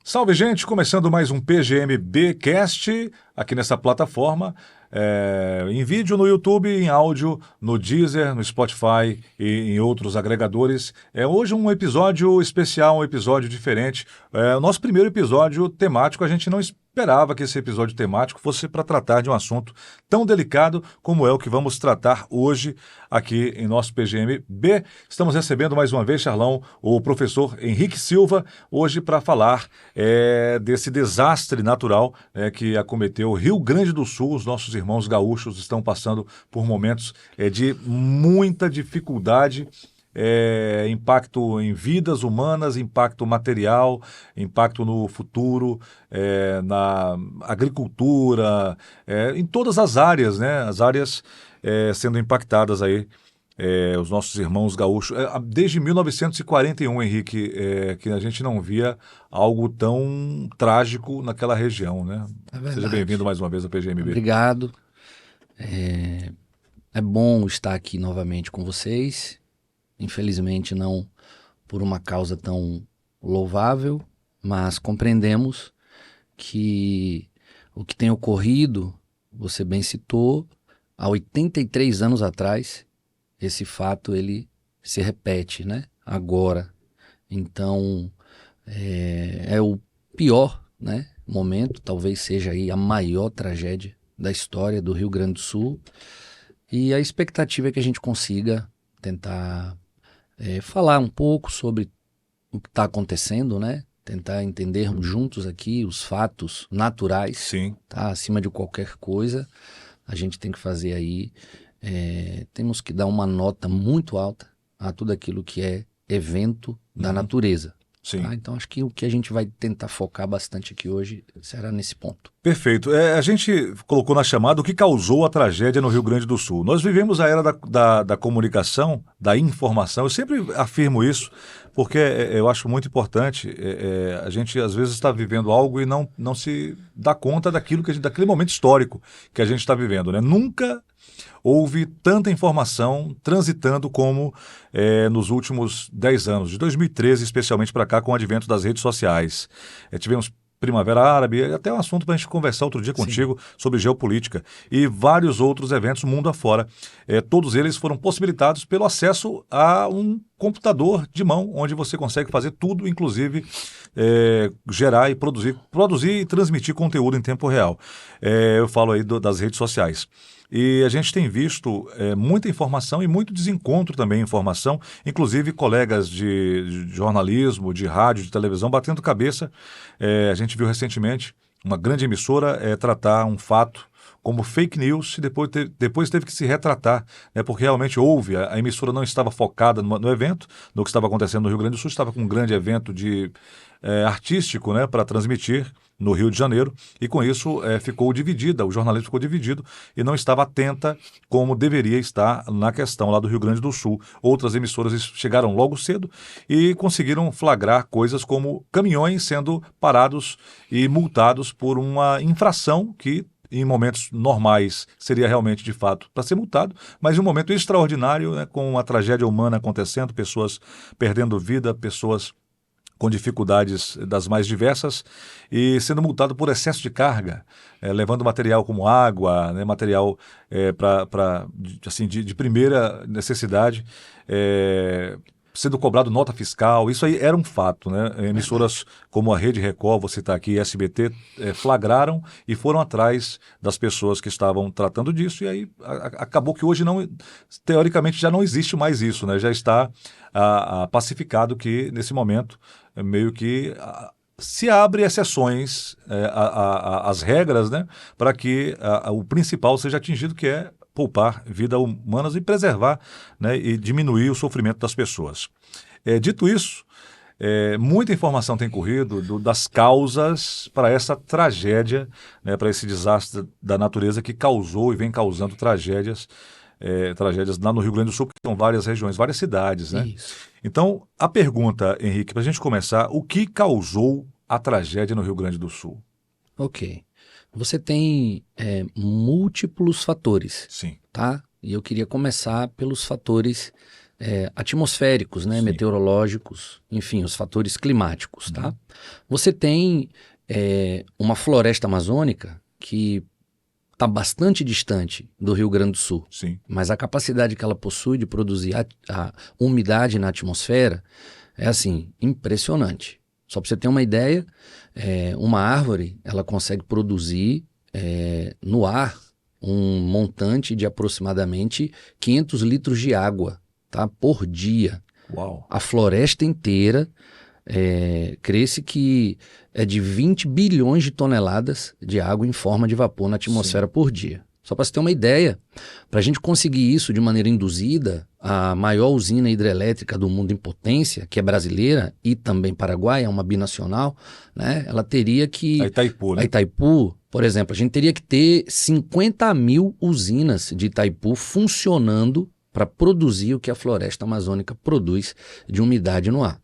Salve, gente! Começando mais um PGMB Cast aqui nessa plataforma, em vídeo no YouTube, em áudio no Deezer, no Spotify e em outros agregadores. Hoje um episódio especial, um episódio diferente. O nosso primeiro episódio temático. A gente não esperava que esse episódio temático fosse para tratar de um assunto tão delicado como é o que vamos tratar hoje aqui em nosso PGMB. Estamos recebendo mais uma vez, Charlão, o professor Henrique Silva, hoje para falar desse desastre natural que acometeu o Rio Grande do Sul. Os nossos irmãos gaúchos estão passando por momentos de muita dificuldade, impacto em vidas humanas, impacto material, impacto no futuro, na agricultura, em todas as áreas, né? As áreas sendo impactadas aí. Os nossos irmãos gaúchos, desde 1941, Henrique, que a gente não via algo tão trágico naquela região, né? É Seja bem-vindo verdade. mais uma vez ao PGMB. Obrigado. É bom estar aqui novamente com vocês. Infelizmente não por uma causa tão louvável, mas compreendemos que o que tem ocorrido, você bem citou, há 83 anos atrás, esse fato ele se repete, né? Agora. Então, é o pior, né, momento, talvez seja aí a maior tragédia da história do Rio Grande do Sul. E a expectativa é que a gente consiga tentar falar um pouco sobre o que está acontecendo, né? Tentar entendermos juntos aqui os fatos naturais, Sim. tá? Acima de qualquer coisa, a gente tem que fazer aí, temos que dar uma nota muito alta a tudo aquilo que é evento da natureza. Sim. Tá? Então acho que o que a gente vai tentar focar bastante aqui hoje será nesse ponto. Perfeito. A gente colocou na chamada o que causou a tragédia no Rio Grande do Sul. Nós vivemos a era da comunicação, da informação. Eu sempre afirmo isso, porque eu acho muito importante. A gente, às vezes, está vivendo algo e não se dá conta daquele momento histórico que a gente está vivendo, né? Nunca houve tanta informação transitando como nos últimos 10 anos, de 2013 especialmente para cá, com o advento das redes sociais. Tivemos Primavera Árabe, até um assunto para a gente conversar outro dia Sim. contigo sobre geopolítica e vários outros eventos mundo afora. Todos eles foram possibilitados pelo acesso a um computador de mão, onde você consegue fazer tudo, inclusive gerar e produzir e transmitir conteúdo em tempo real. Eu falo aí das redes sociais. E a gente tem visto muita informação e muito desencontro também em informação, inclusive colegas de jornalismo, de rádio, de televisão, batendo cabeça. A gente viu recentemente uma grande emissora tratar um fato como fake news e depois teve que se retratar, né, porque realmente houve, a emissora não estava focada no evento, no que estava acontecendo no Rio Grande do Sul, estava com um grande evento artístico, né, para transmitir no Rio de Janeiro, e com isso ficou dividida, o jornalismo ficou dividido e não estava atenta como deveria estar na questão lá do Rio Grande do Sul. Outras emissoras chegaram logo cedo e conseguiram flagrar coisas como caminhões sendo parados e multados por uma infração que em momentos normais seria realmente de fato para ser multado, mas em um momento extraordinário, né, com uma tragédia humana acontecendo, pessoas perdendo vida, pessoas com dificuldades das mais diversas e sendo multado por excesso de carga, levando material como água, né, material assim, de primeira necessidade, sendo cobrado nota fiscal. Isso aí era um fato, né? Emissoras Verdade. como a Rede Record, você está aqui, SBT, flagraram e foram atrás das pessoas que estavam tratando disso, e aí acabou que hoje não, teoricamente já não existe mais isso, né? Já está pacificado que nesse momento meio que se abre exceções às regras, né, para que o principal seja atingido, que é poupar vidas humanas e preservar, né, e diminuir o sofrimento das pessoas. Dito isso, muita informação tem corrido das causas para essa tragédia, né, para esse desastre da natureza que causou e vem causando tragédias lá no Rio Grande do Sul, porque são várias regiões, várias cidades, né? Isso. Então, a pergunta, Henrique, para a gente começar, o que causou a tragédia no Rio Grande do Sul? Ok. Você tem múltiplos fatores, Sim. tá? E eu queria começar pelos fatores atmosféricos, né? Sim. Meteorológicos, enfim, os fatores climáticos, tá? Você tem uma floresta amazônica que está bastante distante do Rio Grande do Sul, Sim. mas a capacidade que ela possui de produzir a umidade na atmosfera é assim, impressionante. Só para você ter uma ideia, uma árvore ela consegue produzir no ar um montante de aproximadamente 500 litros de água, tá, por dia. Uau. A floresta inteira cresce que é de 20 bilhões de toneladas de água em forma de vapor na atmosfera por dia. Só para você ter uma ideia, para a gente conseguir isso de maneira induzida, a maior usina hidrelétrica do mundo em potência, que é brasileira e também paraguaia, é uma binacional, né? Ela teria que... A Itaipu, né? A Itaipu, por exemplo, a gente teria que ter 50 mil usinas de Itaipu funcionando para produzir o que a floresta amazônica produz de umidade no ar.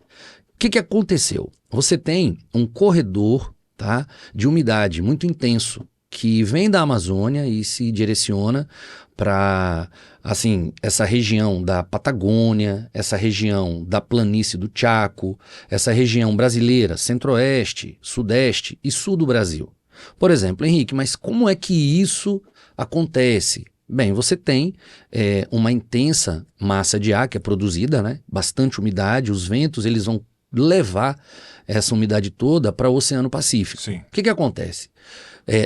O que aconteceu? Você tem um corredor, tá, de umidade muito intenso que vem da Amazônia e se direciona para, assim, essa região da Patagônia, essa região da planície do Chaco, essa região brasileira, centro-oeste, sudeste e sul do Brasil. Por exemplo, Henrique, mas como é que isso acontece? Bem, você tem uma intensa massa de ar que é produzida, né? Bastante umidade, os ventos eles vão levar essa umidade toda para o Oceano Pacífico. Sim. O que acontece?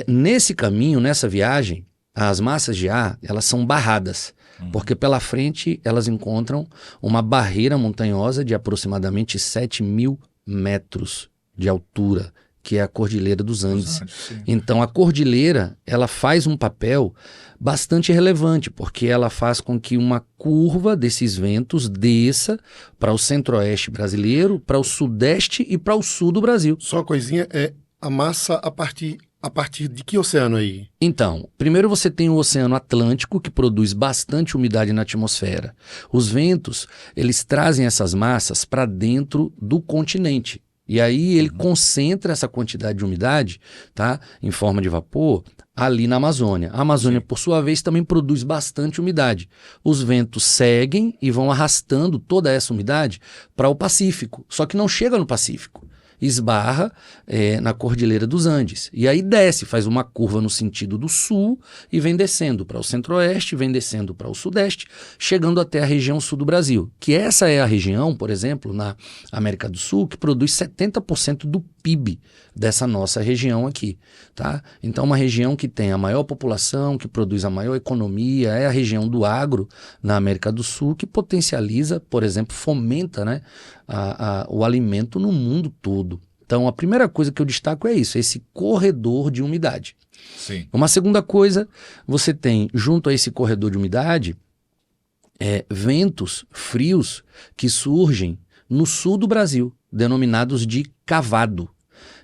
Nesse caminho, nessa viagem, as massas de ar elas são barradas, porque pela frente elas encontram uma barreira montanhosa de aproximadamente 7.000 metros de altura, que é a Cordilheira dos Andes. Então a cordilheira ela faz um papel bastante relevante, porque ela faz com que uma curva desses ventos desça para o centro-oeste brasileiro, para o sudeste e para o sul do Brasil. Só uma coisinha, a massa a partir de que oceano aí? Então, primeiro você tem o Oceano Atlântico, que produz bastante umidade na atmosfera. Os ventos, eles trazem essas massas para dentro do continente. E aí ele concentra essa quantidade de umidade, tá, em forma de vapor ali na Amazônia. A Amazônia, por sua vez, também produz bastante umidade. Os ventos seguem e vão arrastando toda essa umidade para o Pacífico, só que não chega no Pacífico. Esbarra na Cordilheira dos Andes. E aí desce, faz uma curva no sentido do sul e vem descendo para o centro-oeste, vem descendo para o sudeste, chegando até a região sul do Brasil. Que essa é a região, por exemplo, na América do Sul, que produz 70% do PIB dessa nossa região aqui. Tá? Então, uma região que tem a maior população, que produz a maior economia, é a região do agro na América do Sul, que potencializa, por exemplo, fomenta, né, o alimento no mundo todo. Então, a primeira coisa que eu destaco é isso, esse corredor de umidade. Sim. Uma segunda coisa, você tem, junto a esse corredor de umidade, ventos frios que surgem no sul do Brasil, denominados de cavado.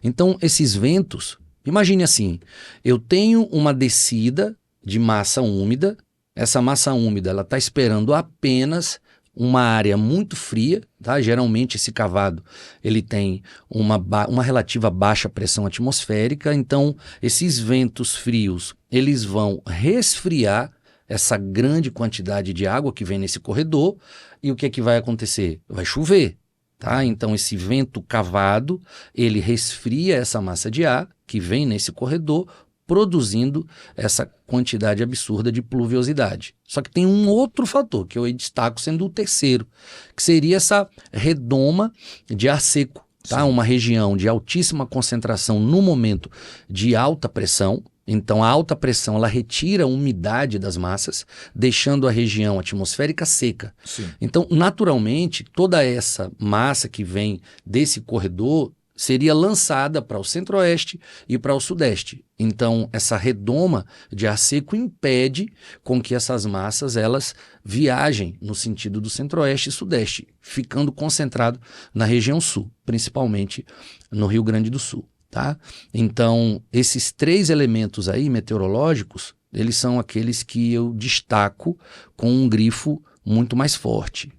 Então, esses ventos, imagine assim, eu tenho uma descida de massa úmida, essa massa úmida ela está esperando apenas uma área muito fria, tá? Geralmente esse cavado ele tem uma relativa baixa pressão atmosférica, então esses ventos frios eles vão resfriar essa grande quantidade de água que vem nesse corredor e o que é que vai acontecer? Vai chover. Tá? Então esse vento cavado, ele resfria essa massa de ar que vem nesse corredor, produzindo essa quantidade absurda de pluviosidade. Só que tem um outro fator, que eu destaco sendo o terceiro, que seria essa redoma de ar seco. Tá? Uma região de altíssima concentração no momento de alta pressão. Então, a alta pressão ela retira a umidade das massas, deixando a região atmosférica seca. Sim. Então, naturalmente, toda essa massa que vem desse corredor seria lançada para o centro-oeste e para o sudeste. Então, essa redoma de ar seco impede com que essas massas elas viajem no sentido do centro-oeste e sudeste, ficando concentrado na região sul, principalmente no Rio Grande do Sul. Tá? Então, esses três elementos aí meteorológicos, eles são aqueles que eu destaco com um grifo muito mais forte.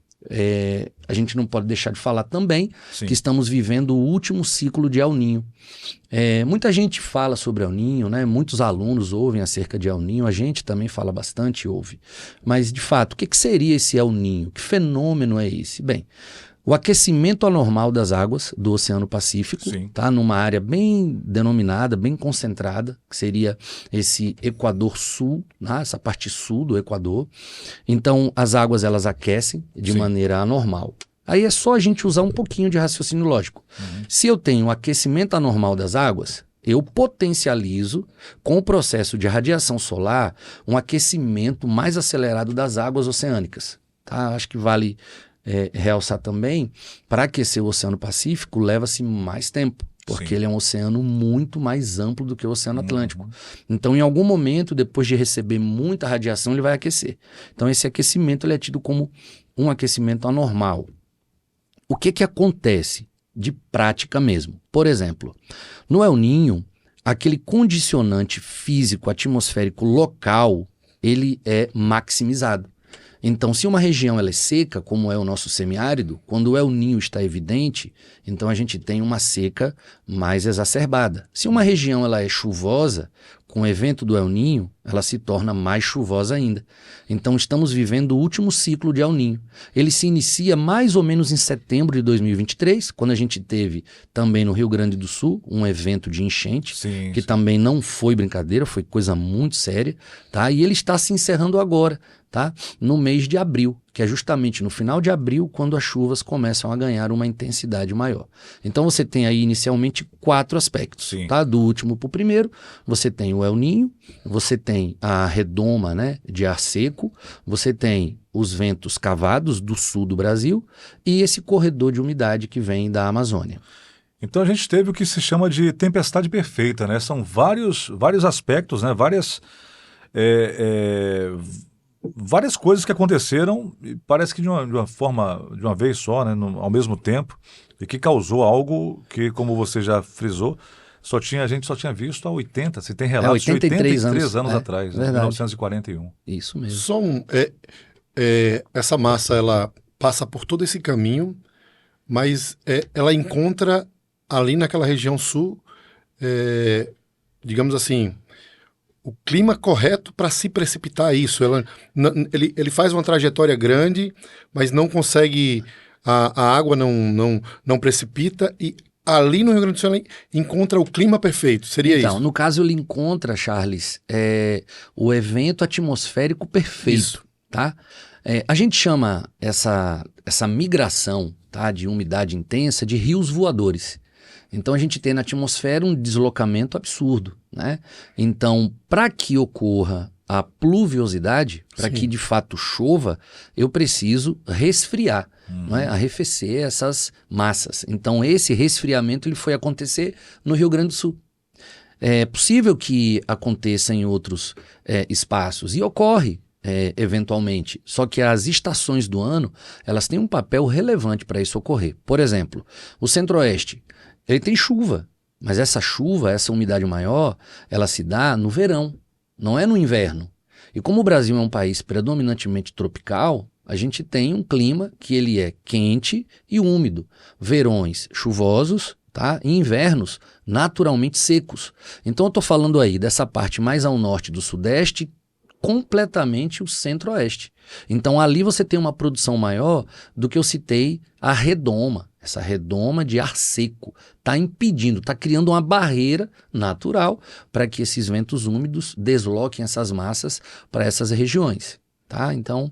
a gente não pode deixar de falar também Sim. que estamos vivendo o último ciclo de El Niño. Muita gente fala sobre El Niño, né? Muitos alunos ouvem acerca de El Niño, a gente também fala bastante, ouve. Mas, de fato, o que seria esse El Niño? Que fenômeno é esse? Bem, o aquecimento anormal das águas do Oceano Pacífico, tá? Numa área bem denominada, bem concentrada, que seria esse Equador Sul, né? Essa parte sul do Equador. Então, as águas elas aquecem de maneira anormal. Aí é só a gente usar um pouquinho de raciocínio lógico. Se eu tenho um aquecimento anormal das águas, eu potencializo, com o processo de radiação solar, um aquecimento mais acelerado das águas oceânicas. Tá? Acho que vale realçar também, para aquecer o Oceano Pacífico, leva-se mais tempo, porque ele é um oceano muito mais amplo do que o Oceano Atlântico. Então, em algum momento, depois de receber muita radiação, ele vai aquecer. Então, esse aquecimento ele é tido como um aquecimento anormal. O que acontece de prática mesmo? Por exemplo, no El Niño, aquele condicionante físico atmosférico local, ele é maximizado. Então, se uma região ela é seca, como é o nosso semiárido, quando o El Niño está evidente, então a gente tem uma seca mais exacerbada. Se uma região ela é chuvosa, com o evento do El Niño, ela se torna mais chuvosa ainda. Então, estamos vivendo o último ciclo de El Niño. Ele se inicia mais ou menos em setembro de 2023, quando a gente teve também no Rio Grande do Sul um evento de enchente, que também não foi brincadeira, foi coisa muito séria, tá? E ele está se encerrando agora, tá? No mês de abril, que é justamente no final de abril, quando as chuvas começam a ganhar uma intensidade maior. Então você tem aí inicialmente 4 aspectos, tá? Do último para o primeiro, você tem o El Niño, você tem a redoma, né, de ar seco, você tem os ventos cavados do sul do Brasil e esse corredor de umidade que vem da Amazônia. Então a gente teve o que se chama de tempestade perfeita, né? São vários aspectos, né? Várias coisas que aconteceram, e parece que de uma vez só, né, ao mesmo tempo, e que causou algo que, como você já frisou, a gente só tinha visto há 80, se tem relatos de 83 anos atrás, né, 1941. Isso mesmo. Só essa massa, ela passa por todo esse caminho, mas ela encontra ali naquela região sul, digamos assim, o clima correto para se precipitar isso. Ele faz uma trajetória grande, mas não consegue, a água não precipita e ali no Rio Grande do Sul ele encontra o clima perfeito. Seria isso? Então, no caso ele encontra, Charles, o evento atmosférico perfeito. Isso. Tá? A gente chama essa migração, tá, de umidade intensa de rios voadores. Então a gente tem na atmosfera um deslocamento absurdo, né? Então, para que ocorra a pluviosidade, para que de fato chova, eu preciso resfriar, né? Arrefecer essas massas. Então esse resfriamento ele foi acontecer no Rio Grande do Sul. É possível que aconteça em outros espaços e ocorre eventualmente, só que as estações do ano elas têm um papel relevante para isso ocorrer. Por exemplo, o Centro-Oeste ele tem chuva, mas essa chuva, essa umidade maior, ela se dá no verão, não é no inverno. E como o Brasil é um país predominantemente tropical, a gente tem um clima que ele é quente e úmido. Verões chuvosos, tá? E invernos naturalmente secos. Então eu estou falando aí dessa parte mais ao norte do Sudeste, completamente o Centro-Oeste. Então ali você tem uma produção maior do que eu citei a redoma. Essa redoma de ar seco está impedindo, está criando uma barreira natural para que esses ventos úmidos desloquem essas massas para essas regiões. Tá? Então,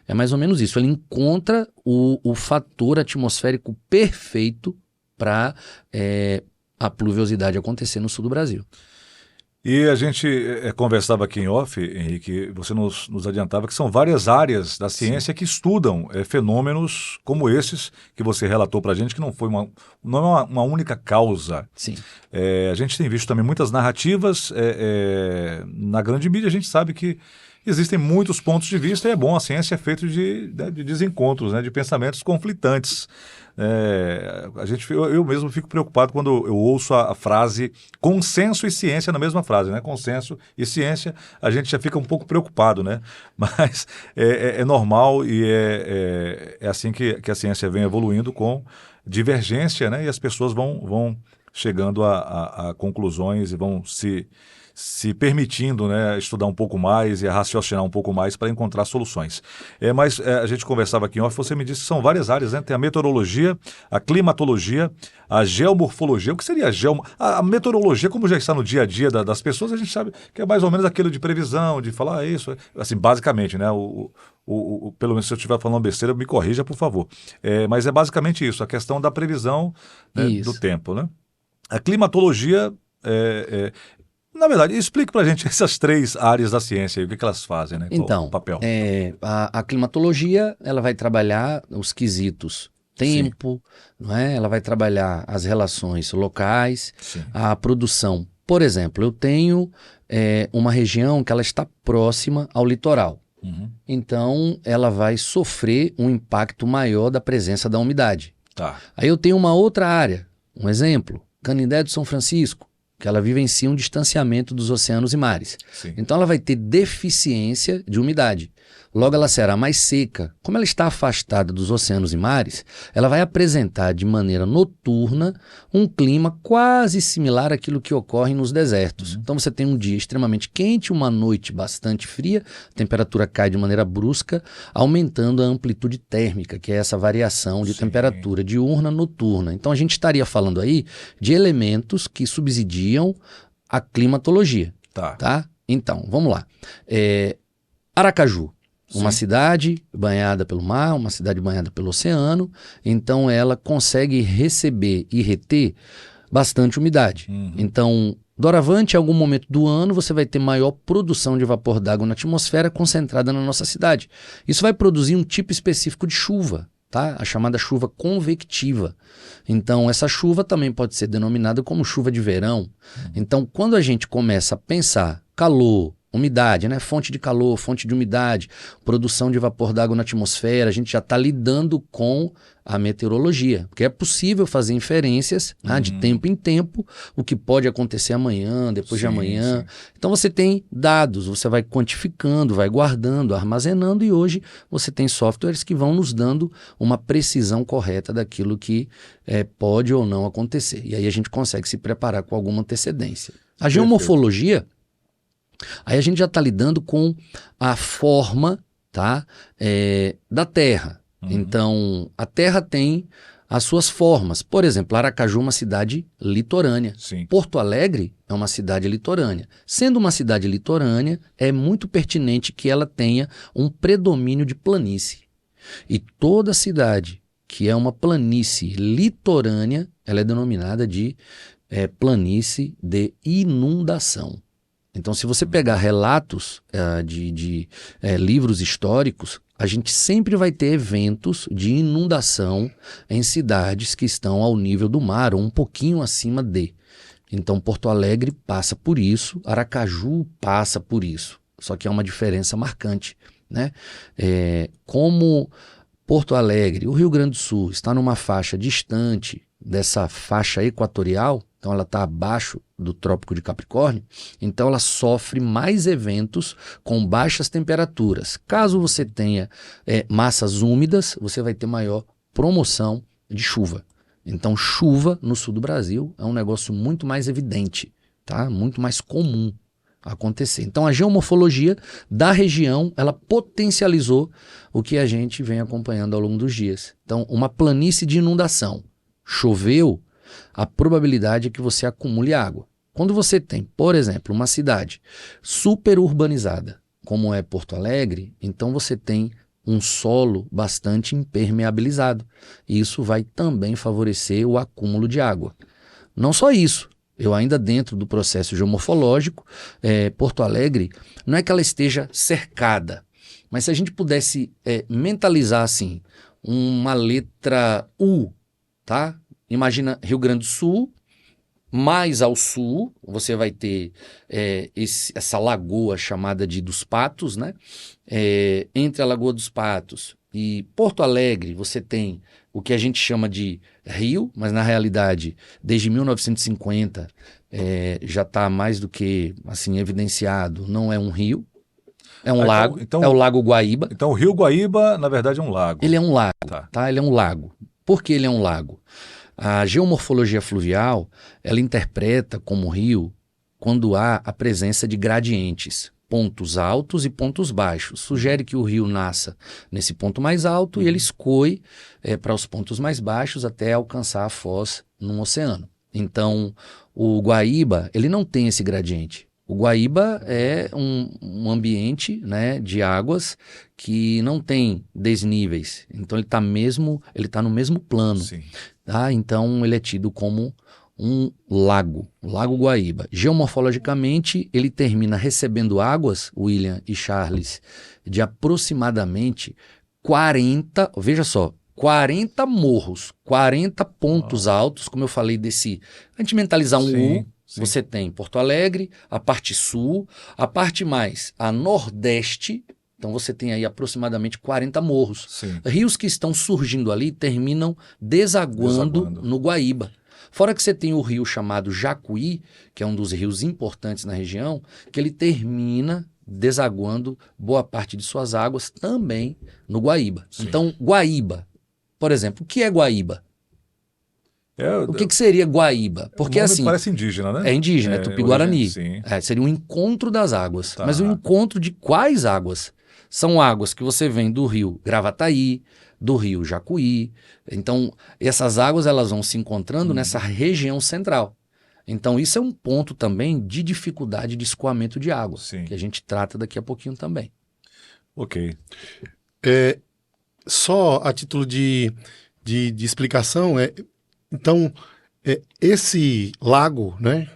é mais ou menos isso. Ele encontra o fator atmosférico perfeito para a pluviosidade acontecer no sul do Brasil. E a gente conversava aqui em off, Henrique, você nos adiantava que são várias áreas da ciência que estudam fenômenos como esses que você relatou para a gente, que não é uma única causa. Sim. A gente tem visto também muitas narrativas, na grande mídia a gente sabe que existem muitos pontos de vista e é bom, a ciência é feita de desencontros, né, de pensamentos conflitantes. Eu mesmo fico preocupado quando eu ouço a frase consenso e ciência na mesma frase, né? Consenso e ciência, a gente já fica um pouco preocupado, né? Mas é normal e é assim que a ciência vem evoluindo com divergência, né? E as pessoas vão chegando a conclusões e vão se permitindo, né, estudar um pouco mais e a raciocinar um pouco mais para encontrar soluções. Mas a gente conversava aqui em off, você me disse que são várias áreas, né? Tem a meteorologia, a climatologia, a geomorfologia. O que seria a meteorologia, como já está no dia a dia das pessoas, a gente sabe que é mais ou menos aquilo de previsão, de falar isso, assim, basicamente, né? Pelo menos se eu estiver falando besteira, me corrija, por favor. Mas é basicamente isso, a questão da previsão, né, do tempo, né? A climatologia na verdade, explique para a gente essas 3 áreas da ciência, o que elas fazem, né? Qual o papel? A climatologia, ela vai trabalhar os quesitos tempo, não é? Ela vai trabalhar as relações locais, Sim. a produção. Por exemplo, eu tenho uma região que ela está próxima ao litoral. Uhum. Então, ela vai sofrer um impacto maior da presença da umidade. Tá. Aí eu tenho uma outra área, um exemplo, Canindé do São Francisco, que ela vivencia um distanciamento dos oceanos e mares. Sim. Então ela vai ter deficiência de umidade. Logo ela será mais seca. Como ela está afastada dos oceanos e mares, ela vai apresentar de maneira noturna um clima quase similar àquilo que ocorre nos desertos. Então você tem um dia extremamente quente, uma noite bastante fria, a temperatura cai de maneira brusca, aumentando a amplitude térmica, que é essa variação de temperatura diurna noturna. Então a gente estaria falando aí de elementos que subsidiam a climatologia. Tá? Então, vamos lá. Aracaju. Uma cidade banhada pelo mar, uma cidade banhada pelo oceano, então ela consegue receber e reter bastante umidade. Então, doravante, em algum momento do ano, você vai ter maior produção de vapor d'água na atmosfera concentrada na nossa cidade. Isso vai produzir um tipo específico de chuva, tá? A chamada chuva convectiva. Então, essa chuva também pode ser denominada como chuva de verão. Então, quando a gente começa a pensar calor, umidade, né? Fonte de calor, fonte de umidade, produção de vapor d'água na atmosfera, a gente já está lidando com a meteorologia, porque é possível fazer inferências de tempo em tempo, o que pode acontecer amanhã, depois de amanhã. Então você tem dados, você vai quantificando, vai guardando, armazenando, e hoje você tem softwares que vão nos dando uma precisão correta daquilo que pode ou não acontecer. E aí a gente consegue se preparar com alguma antecedência. A geomorfologia, aí a gente já está lidando com a forma, tá, da Terra. Então, a Terra tem as suas formas. Por exemplo, Aracaju é uma cidade litorânea. Sim. Porto Alegre é uma cidade litorânea. Sendo uma cidade litorânea, é muito pertinente que ela tenha um predomínio de planície. E toda cidade que é uma planície litorânea, ela é denominada de planície de inundação. Então, se você pegar relatos de livros históricos, a gente sempre vai ter eventos de inundação em cidades que estão ao nível do mar ou um pouquinho acima de. Então, Porto Alegre passa por isso, Aracaju passa por isso. Só que é uma diferença marcante, né? Como Porto Alegre, o Rio Grande do Sul, está numa faixa distante dessa faixa equatorial, então ela está abaixo do Trópico de Capricórnio, então ela sofre mais eventos com baixas temperaturas. Caso você tenha massas úmidas, você vai ter maior promoção de chuva. Então chuva no sul do Brasil é um negócio muito mais evidente, tá? Muito mais comum acontecer. Então a geomorfologia da região, ela potencializou o que a gente vem acompanhando ao longo dos dias. Então uma planície de inundação, choveu, a probabilidade é que você acumule água. Quando você tem, por exemplo, uma cidade super urbanizada, como é Porto Alegre, então você tem um solo bastante impermeabilizado. E isso vai também favorecer o acúmulo de água. Não só isso, eu ainda dentro do processo geomorfológico, Porto Alegre, não é que ela esteja cercada, mas se a gente pudesse mentalizar assim, uma letra U, tá? Imagina Rio Grande do Sul, Mais ao sul, você vai ter essa lagoa chamada de dos Patos, né? Entre a Lagoa dos Patos e Porto Alegre, você tem o que a gente chama de rio, mas na realidade, desde 1950, já está mais do que assim, evidenciado, não é um rio, é um lago, é o Lago Guaíba. Então o Rio Guaíba, na verdade, é um lago. Ele é um lago, tá? Ele é um lago. Por que ele é um lago? A geomorfologia fluvial, ela interpreta como rio quando há a presença de gradientes, pontos altos e pontos baixos. Sugere que o rio nasça nesse ponto mais alto e ele escoe para os pontos mais baixos até alcançar a foz no oceano. Então, o Guaíba, ele não tem esse gradiente. O Guaíba é um ambiente, né, de águas que não tem desníveis. Então ele está no mesmo plano. Sim. Tá? Então ele é tido como um lago, o Lago Guaíba. Geomorfologicamente, ele termina recebendo águas, William e Charles, de aproximadamente 40, veja só, 40 morros, 40 pontos altos, como eu falei a gente mentalizar um U. Sim. Você tem Porto Alegre, a parte sul, a parte mais a nordeste, então você tem aí aproximadamente 40 morros. Sim. Rios que estão surgindo ali terminam desaguando no Guaíba. Fora que você tem o rio chamado Jacuí, que é um dos rios importantes na região, que ele termina desaguando boa parte de suas águas também no Guaíba. Sim. Então, Guaíba, por exemplo, o que é Guaíba? O que seria Guaíba? Porque assim, parece indígena, né? É indígena, é Tupi-Guarani. Sim. Seria um encontro das águas. Tá. Mas o encontro de quais águas? São águas que você vem do rio Gravataí, do rio Jacuí. Então, essas águas elas vão se encontrando nessa região central. Então, isso é um ponto também de dificuldade de escoamento de água, que a gente trata daqui a pouquinho também. Ok. Só a título de explicação, então, esse lago, né,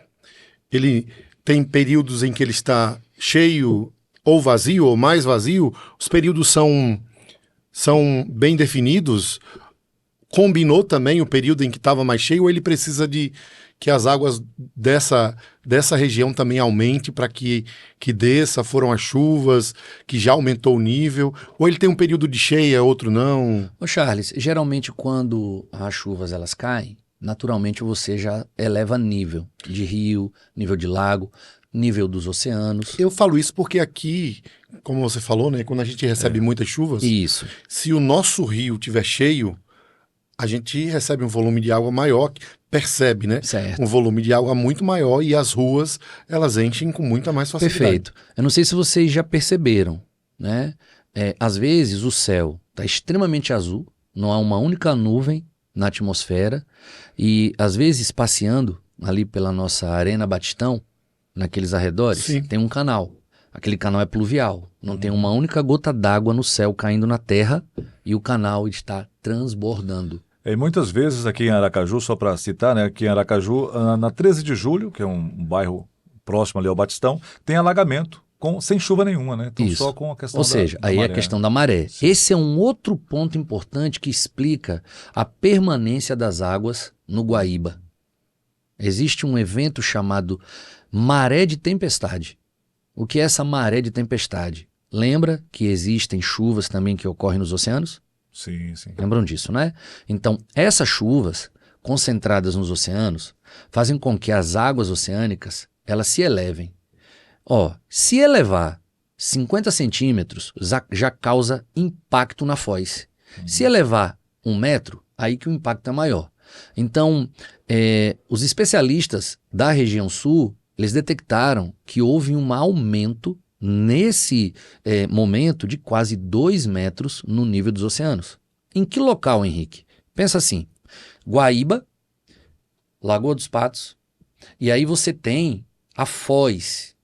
ele tem períodos em que ele está cheio ou vazio, ou mais vazio. Os períodos são bem definidos. Combinou também o período em que estava mais cheio, ou ele precisa de que as águas dessa região também aumente para que desça, foram as chuvas, que já aumentou o nível, ou ele tem um período de cheia, outro não? Ô Charles, geralmente quando as chuvas elas caem, naturalmente você já eleva nível de rio, nível de lago, nível dos oceanos. Eu falo isso porque aqui, como você falou, né, quando a gente recebe muitas chuvas, isso. Se o nosso rio estiver cheio, a gente recebe um volume de água maior, percebe, né? Certo. Um volume de água muito maior e as ruas, elas enchem com muita mais facilidade. Perfeito. Eu não sei se vocês já perceberam, né? Às vezes o céu está extremamente azul, não há uma única nuvem na atmosfera e às vezes passeando ali pela nossa Arena Batistão, naqueles arredores, Sim. tem um canal. Aquele canal é pluvial, não tem uma única gota d'água no céu caindo na terra e o canal está transbordando. E muitas vezes aqui em Aracaju, só para citar, né, aqui em Aracaju, na 13 de julho, que é um bairro próximo ali ao Batistão, tem alagamento sem chuva nenhuma, né? Então, só com a questão da aí maré, é a questão da maré. Sim. Esse é um outro ponto importante que explica a permanência das águas no Guaíba. Existe um evento chamado maré de tempestade. O que é essa maré de tempestade? Lembra que existem chuvas também que ocorrem nos oceanos? Sim, sim. Lembram disso, né? Então, essas chuvas concentradas nos oceanos fazem com que as águas oceânicas elas se elevem. Se elevar 50 centímetros, já causa impacto na foz. Se elevar 1 metro, aí que o impacto é maior. Então, os especialistas da região sul, eles detectaram que houve um aumento nesse momento de quase 2 metros no nível dos oceanos. Em que local, Henrique? Pensa assim, Guaíba, Lagoa dos Patos, e aí você tem a foz,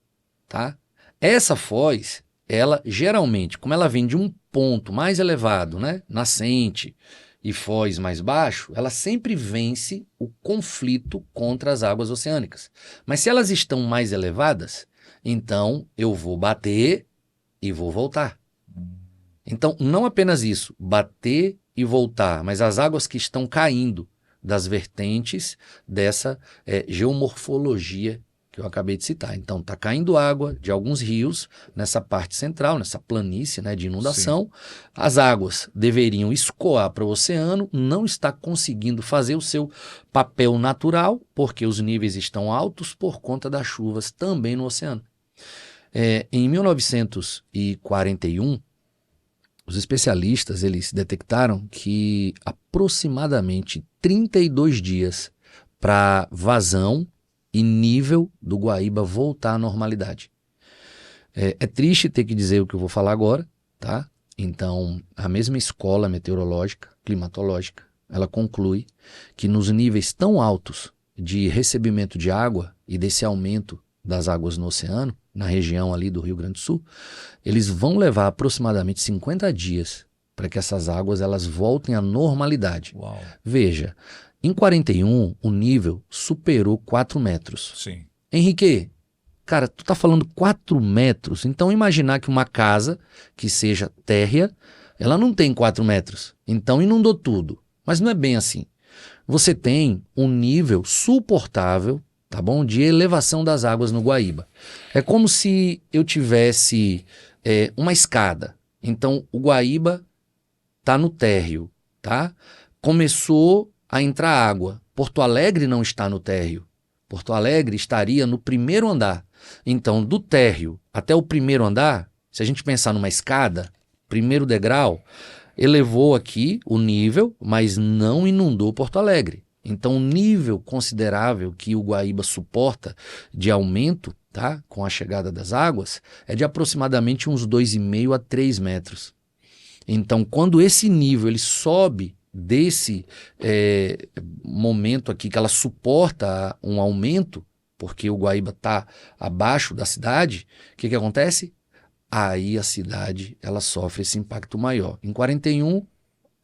tá? Essa foz, ela geralmente, como ela vem de um ponto mais elevado, né, nascente e foz mais baixo, ela sempre vence o conflito contra as águas oceânicas. Mas se elas estão mais elevadas, então eu vou bater e vou voltar. Então, não apenas isso, bater e voltar, mas as águas que estão caindo das vertentes dessa geomorfologia que eu acabei de citar. Então, está caindo água de alguns rios nessa parte central, nessa planície, né, de inundação. Sim. As águas deveriam escoar para o oceano, não está conseguindo fazer o seu papel natural, porque os níveis estão altos por conta das chuvas também no oceano. Em 1941, os especialistas eles detectaram que aproximadamente 32 dias para vazão e nível do Guaíba voltar à normalidade. É triste ter que dizer o que eu vou falar agora, tá? Então, a mesma escola meteorológica, climatológica, ela conclui que nos níveis tão altos de recebimento de água e desse aumento das águas no oceano, na região ali do Rio Grande do Sul, eles vão levar aproximadamente 50 dias para que essas águas elas voltem à normalidade. Uau. Veja, em 41, o nível superou 4 metros. Sim. Henrique, cara, tu tá falando 4 metros, então imaginar que uma casa que seja térrea, ela não tem 4 metros, então inundou tudo. Mas não é bem assim. Você tem um nível suportável, tá bom, de elevação das águas no Guaíba. É como se eu tivesse uma escada. Então o Guaíba tá no térreo, tá? Começou a entrar água. Porto Alegre não está no térreo. Porto Alegre estaria no primeiro andar. Então, do térreo até o primeiro andar, se a gente pensar numa escada, primeiro degrau, elevou aqui o nível, mas não inundou Porto Alegre. Então, o nível considerável que o Guaíba suporta de aumento, tá, com a chegada das águas, é de aproximadamente uns 2,5 a 3 metros. Então, quando esse nível ele sobe desse momento aqui que ela suporta um aumento, porque o Guaíba está abaixo da cidade, o que acontece? Aí a cidade ela sofre esse impacto maior. Em 41,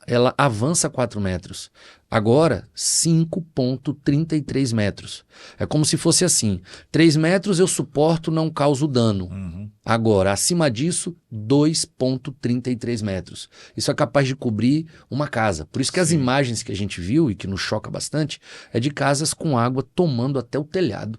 ela avança 4 metros. Agora, 5,33 metros. É como se fosse assim, 3 metros eu suporto, não causo dano. Uhum. Agora, acima disso, 2,33 metros. Isso é capaz de cobrir uma casa. Por isso que as imagens que a gente viu e que nos choca bastante é de casas com água tomando até o telhado.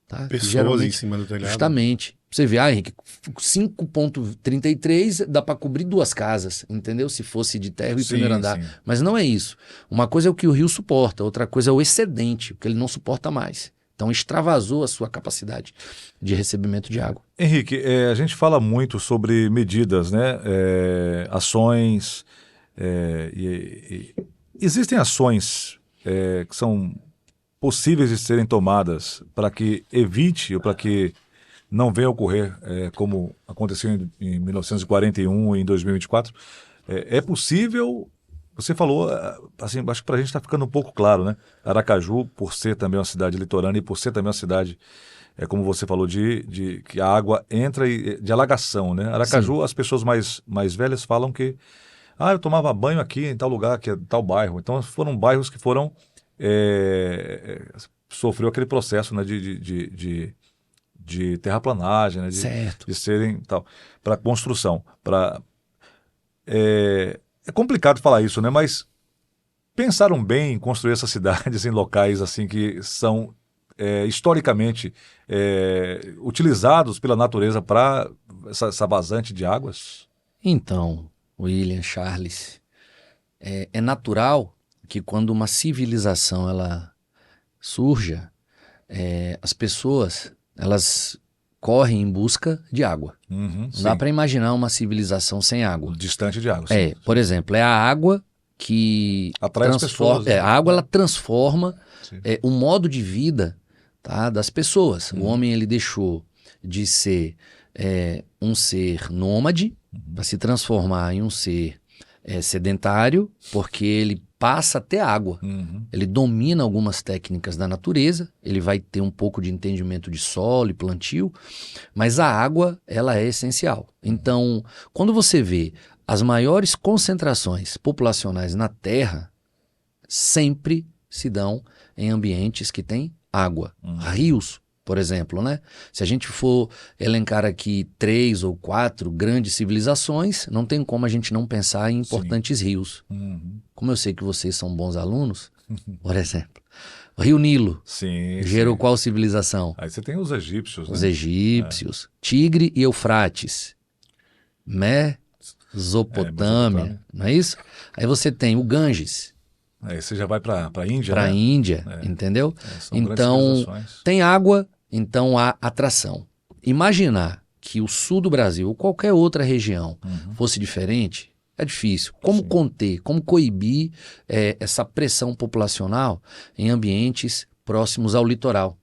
Tá? Pessoas em cima do telhado. Justamente. Você vê, Henrique, 5,33 dá para cobrir 2 casas, entendeu? Se fosse de térreo e primeiro andar. Sim. Mas não é isso. Uma coisa é o que o rio suporta, outra coisa é o excedente, o que ele não suporta mais. Então extravasou a sua capacidade de recebimento de água. Henrique, a gente fala muito sobre medidas, né? Ações. Existem ações que são possíveis de serem tomadas para que evite ou para que não venha a ocorrer como aconteceu em 1941 e em 2024. É possível, você falou, assim, acho que para a gente está ficando um pouco claro, né? Aracaju, por ser também uma cidade litorânea e por ser também uma cidade, como você falou, de que a água entra de alagação, né? Aracaju, sim, as pessoas mais velhas falam que eu tomava banho aqui em tal lugar, que é tal bairro. Então foram bairros que foram sofreu aquele processo, né, de terraplanagem, né, de serem tal, para construção. É complicado falar isso, né, mas pensaram bem em construir essas cidades em locais assim que são historicamente utilizados pela natureza para essa vazante de águas? Então, William, Charles, é natural que quando uma civilização ela surja, as pessoas elas correm em busca de água. Uhum, não dá para imaginar uma civilização sem água. Distante de água. Sim. Por exemplo, é a água que atrai as pessoas. A água ela transforma o modo de vida, tá, das pessoas. O homem ele deixou de ser um ser nômade para se transformar em um ser sedentário, porque ele passa até água. Ele domina algumas técnicas da natureza, ele vai ter um pouco de entendimento de solo e plantio, mas a água, ela é essencial. Então, quando você vê as maiores concentrações populacionais na Terra, sempre se dão em ambientes que têm água. Rios, por exemplo, né? Se a gente for elencar aqui 3 ou 4 grandes civilizações, não tem como a gente não pensar em importantes rios. Como eu sei que vocês são bons alunos, por exemplo. O Rio Nilo Sim, gerou sim. qual civilização? Aí você tem os egípcios, né? Os egípcios. Tigre e Eufrates. Mesopotâmia, Mesopotâmia. não é isso? Aí você tem o Ganges, Aí você já vai para a Índia, para a né? Índia, entendeu? São grandes Então, civilizações. tem água, então há atração. Imaginar que o sul do Brasil ou qualquer outra região fosse diferente, é difícil. Como conter, como coibir essa pressão populacional em ambientes próximos ao litoral?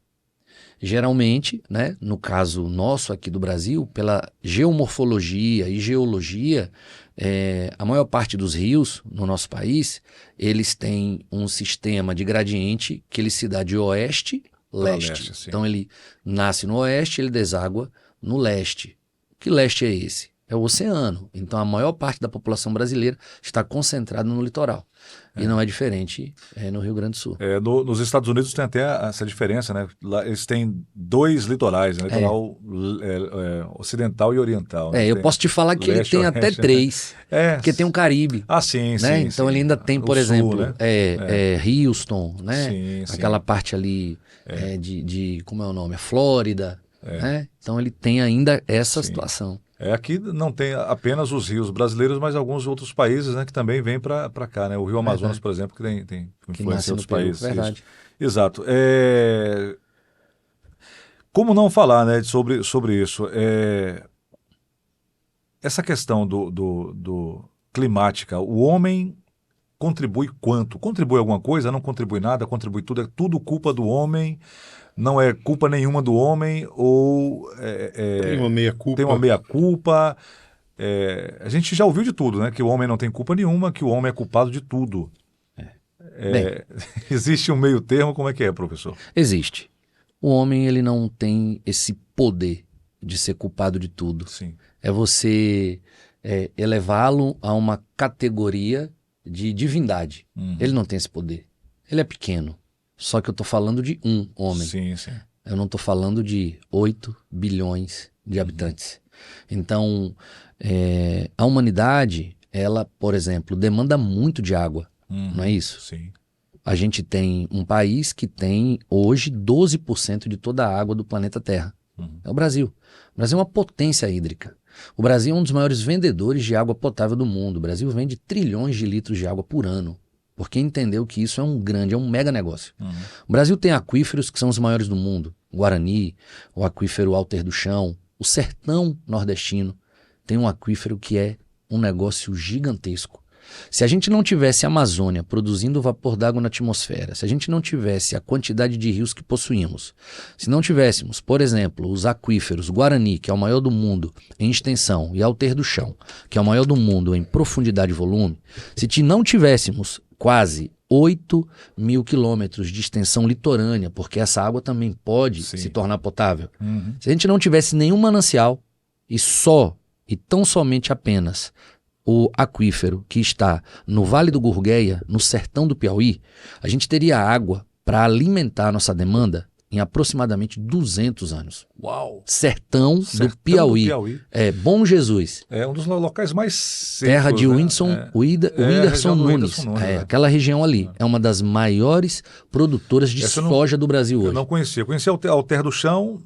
Geralmente, né, no caso nosso aqui do Brasil, pela geomorfologia e geologia, a maior parte dos rios no nosso país, eles têm um sistema de gradiente que ele se dá de oeste, leste. leste, sim. Então ele nasce no oeste, ele deságua no leste. Que leste é esse? É o oceano. Então a maior parte da população brasileira está concentrada no litoral. E não é diferente no Rio Grande do Sul. Nos Estados Unidos tem até essa diferença, né? Lá eles têm 2 litorais, né? Litoral ocidental e oriental. Né? Eu posso te falar que ele leste, tem oeste, até né? 3, porque tem um Caribe. Ah, sim, Né? sim. Então sim. ele ainda tem, por O sul, exemplo, né? Houston, né? Sim, sim. Aquela parte ali de como é o nome? A Flórida. Né? Então ele tem ainda essa situação. Aqui não tem apenas os rios brasileiros, mas alguns outros países, né, que também vêm para cá, né? O Rio Amazonas, por exemplo, que tem influência em outros países. Verdade. Isso. Exato. Como não falar, né, sobre isso? Essa questão do climática, o homem contribui quanto? Contribui alguma coisa? Não contribui nada? Contribui tudo? É tudo culpa do homem? Não é culpa nenhuma do homem? Ou Tem uma meia-culpa. tem uma meia-culpa? A gente já ouviu de tudo, né? Que o homem não tem culpa nenhuma, que o homem é culpado de tudo. Existe um meio termo? Como é que é, professor? Existe. O homem ele não tem esse poder de ser culpado de tudo. Sim. É você elevá-lo a uma categoria de divindade. Ele não tem esse poder. Ele é pequeno. Só que eu estou falando de um homem. Sim, sim. Eu não estou falando de 8 bilhões de habitantes. Então, a humanidade, ela, por exemplo, demanda muito de água. Não é isso? Sim. A gente tem um país que tem hoje 12% de toda a água do planeta Terra. É o Brasil. O Brasil é uma potência hídrica. O Brasil é um dos maiores vendedores de água potável do mundo. O Brasil vende trilhões de litros de água por ano. Porque entendeu que isso é um mega negócio. O Brasil tem aquíferos que são os maiores do mundo. O Guarani, o aquífero Alter do Chão, o sertão nordestino tem um aquífero que é um negócio gigantesco. Se a gente não tivesse a Amazônia produzindo vapor d'água na atmosfera, se a gente não tivesse a quantidade de rios que possuímos, se não tivéssemos, por exemplo, os aquíferos Guarani, que é o maior do mundo em extensão, e Alter do Chão, que é o maior do mundo em profundidade e volume, se não tivéssemos quase 8 mil quilômetros de extensão litorânea, porque essa água também pode se tornar potável. Se a gente não tivesse nenhum manancial e tão somente apenas o aquífero que está no Vale do Gurgueia, no sertão do Piauí, a gente teria água para alimentar a nossa demanda em aproximadamente 200 anos. Uau! Sertão do Piauí. Bom Jesus. É um dos locais mais secos, terra de né? Whindersson Nunes. Né? Aquela região ali. É uma das maiores produtoras de soja do Brasil hoje. Eu não conhecia. Eu conhecia Alter do Chão,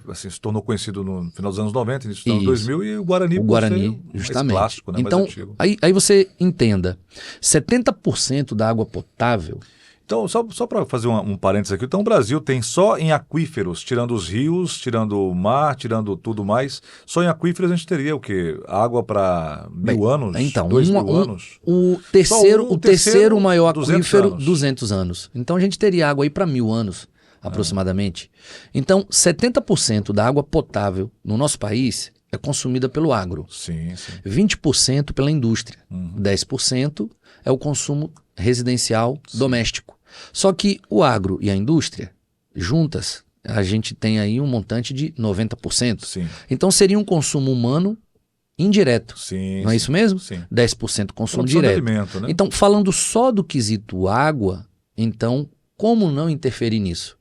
assim, se tornou conhecido no final dos anos 90, início dos anos 2000, e o Guarani, justamente. Mais clássico, né? Então, mais antigo. Aí você entenda, 70% da água potável. Então, só para fazer um parênteses aqui, então o Brasil tem só em aquíferos, tirando os rios, tirando o mar, tirando tudo mais, só em aquíferos a gente teria o quê? Água para 1000 anos? Então, 2000 anos? O terceiro maior 200 aquífero, anos. 200 anos. Então a gente teria água aí para 1000 anos, aproximadamente. Então, 70% da água potável no nosso país é consumida pelo agro. Sim, sim. 20% pela indústria. 10% é o consumo residencial doméstico. Só que o agro e a indústria, juntas, a gente tem aí um montante de 90%. Sim. Então seria um consumo humano indireto. Sim, não é isso mesmo? Sim. 10% consumo Produção de direto. alimento, né? Então, falando só do quesito água, então, como não interferir nisso?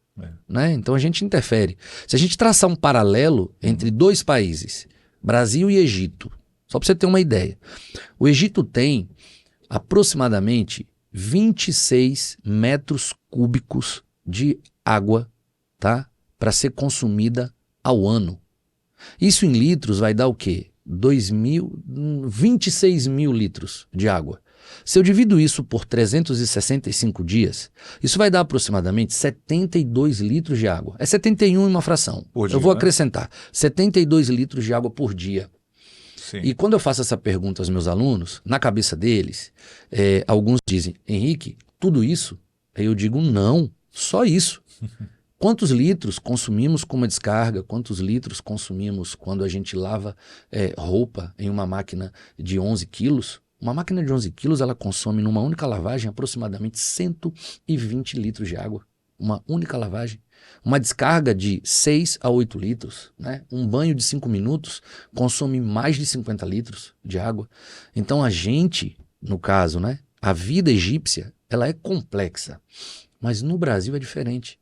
Né? Então a gente interfere. Se a gente traçar um paralelo entre dois países, Brasil e Egito, só para você ter uma ideia. O Egito tem aproximadamente 26 metros cúbicos de água, tá? Para ser consumida ao ano. Isso em litros vai dar o quê? 26 mil litros de água. Se eu divido isso por 365 dias, isso vai dar aproximadamente 72 litros de água. É 71 e uma fração. Por dia, eu vou né? acrescentar 72 litros de água por dia. Sim. E quando eu faço essa pergunta aos meus alunos, na cabeça deles, alguns dizem, Henrique, tudo isso? Aí eu digo, não, só isso. Quantos litros consumimos com uma descarga? Quantos litros consumimos quando a gente lava roupa em uma máquina de 11 quilos? Uma máquina de 11 quilos, ela consome numa única lavagem aproximadamente 120 litros de água. Uma única lavagem. Uma descarga de 6 a 8 litros, né? Um banho de 5 minutos consome mais de 50 litros de água. Então a gente, no caso, né? A vida egípcia, ela é complexa. Mas no Brasil é diferente.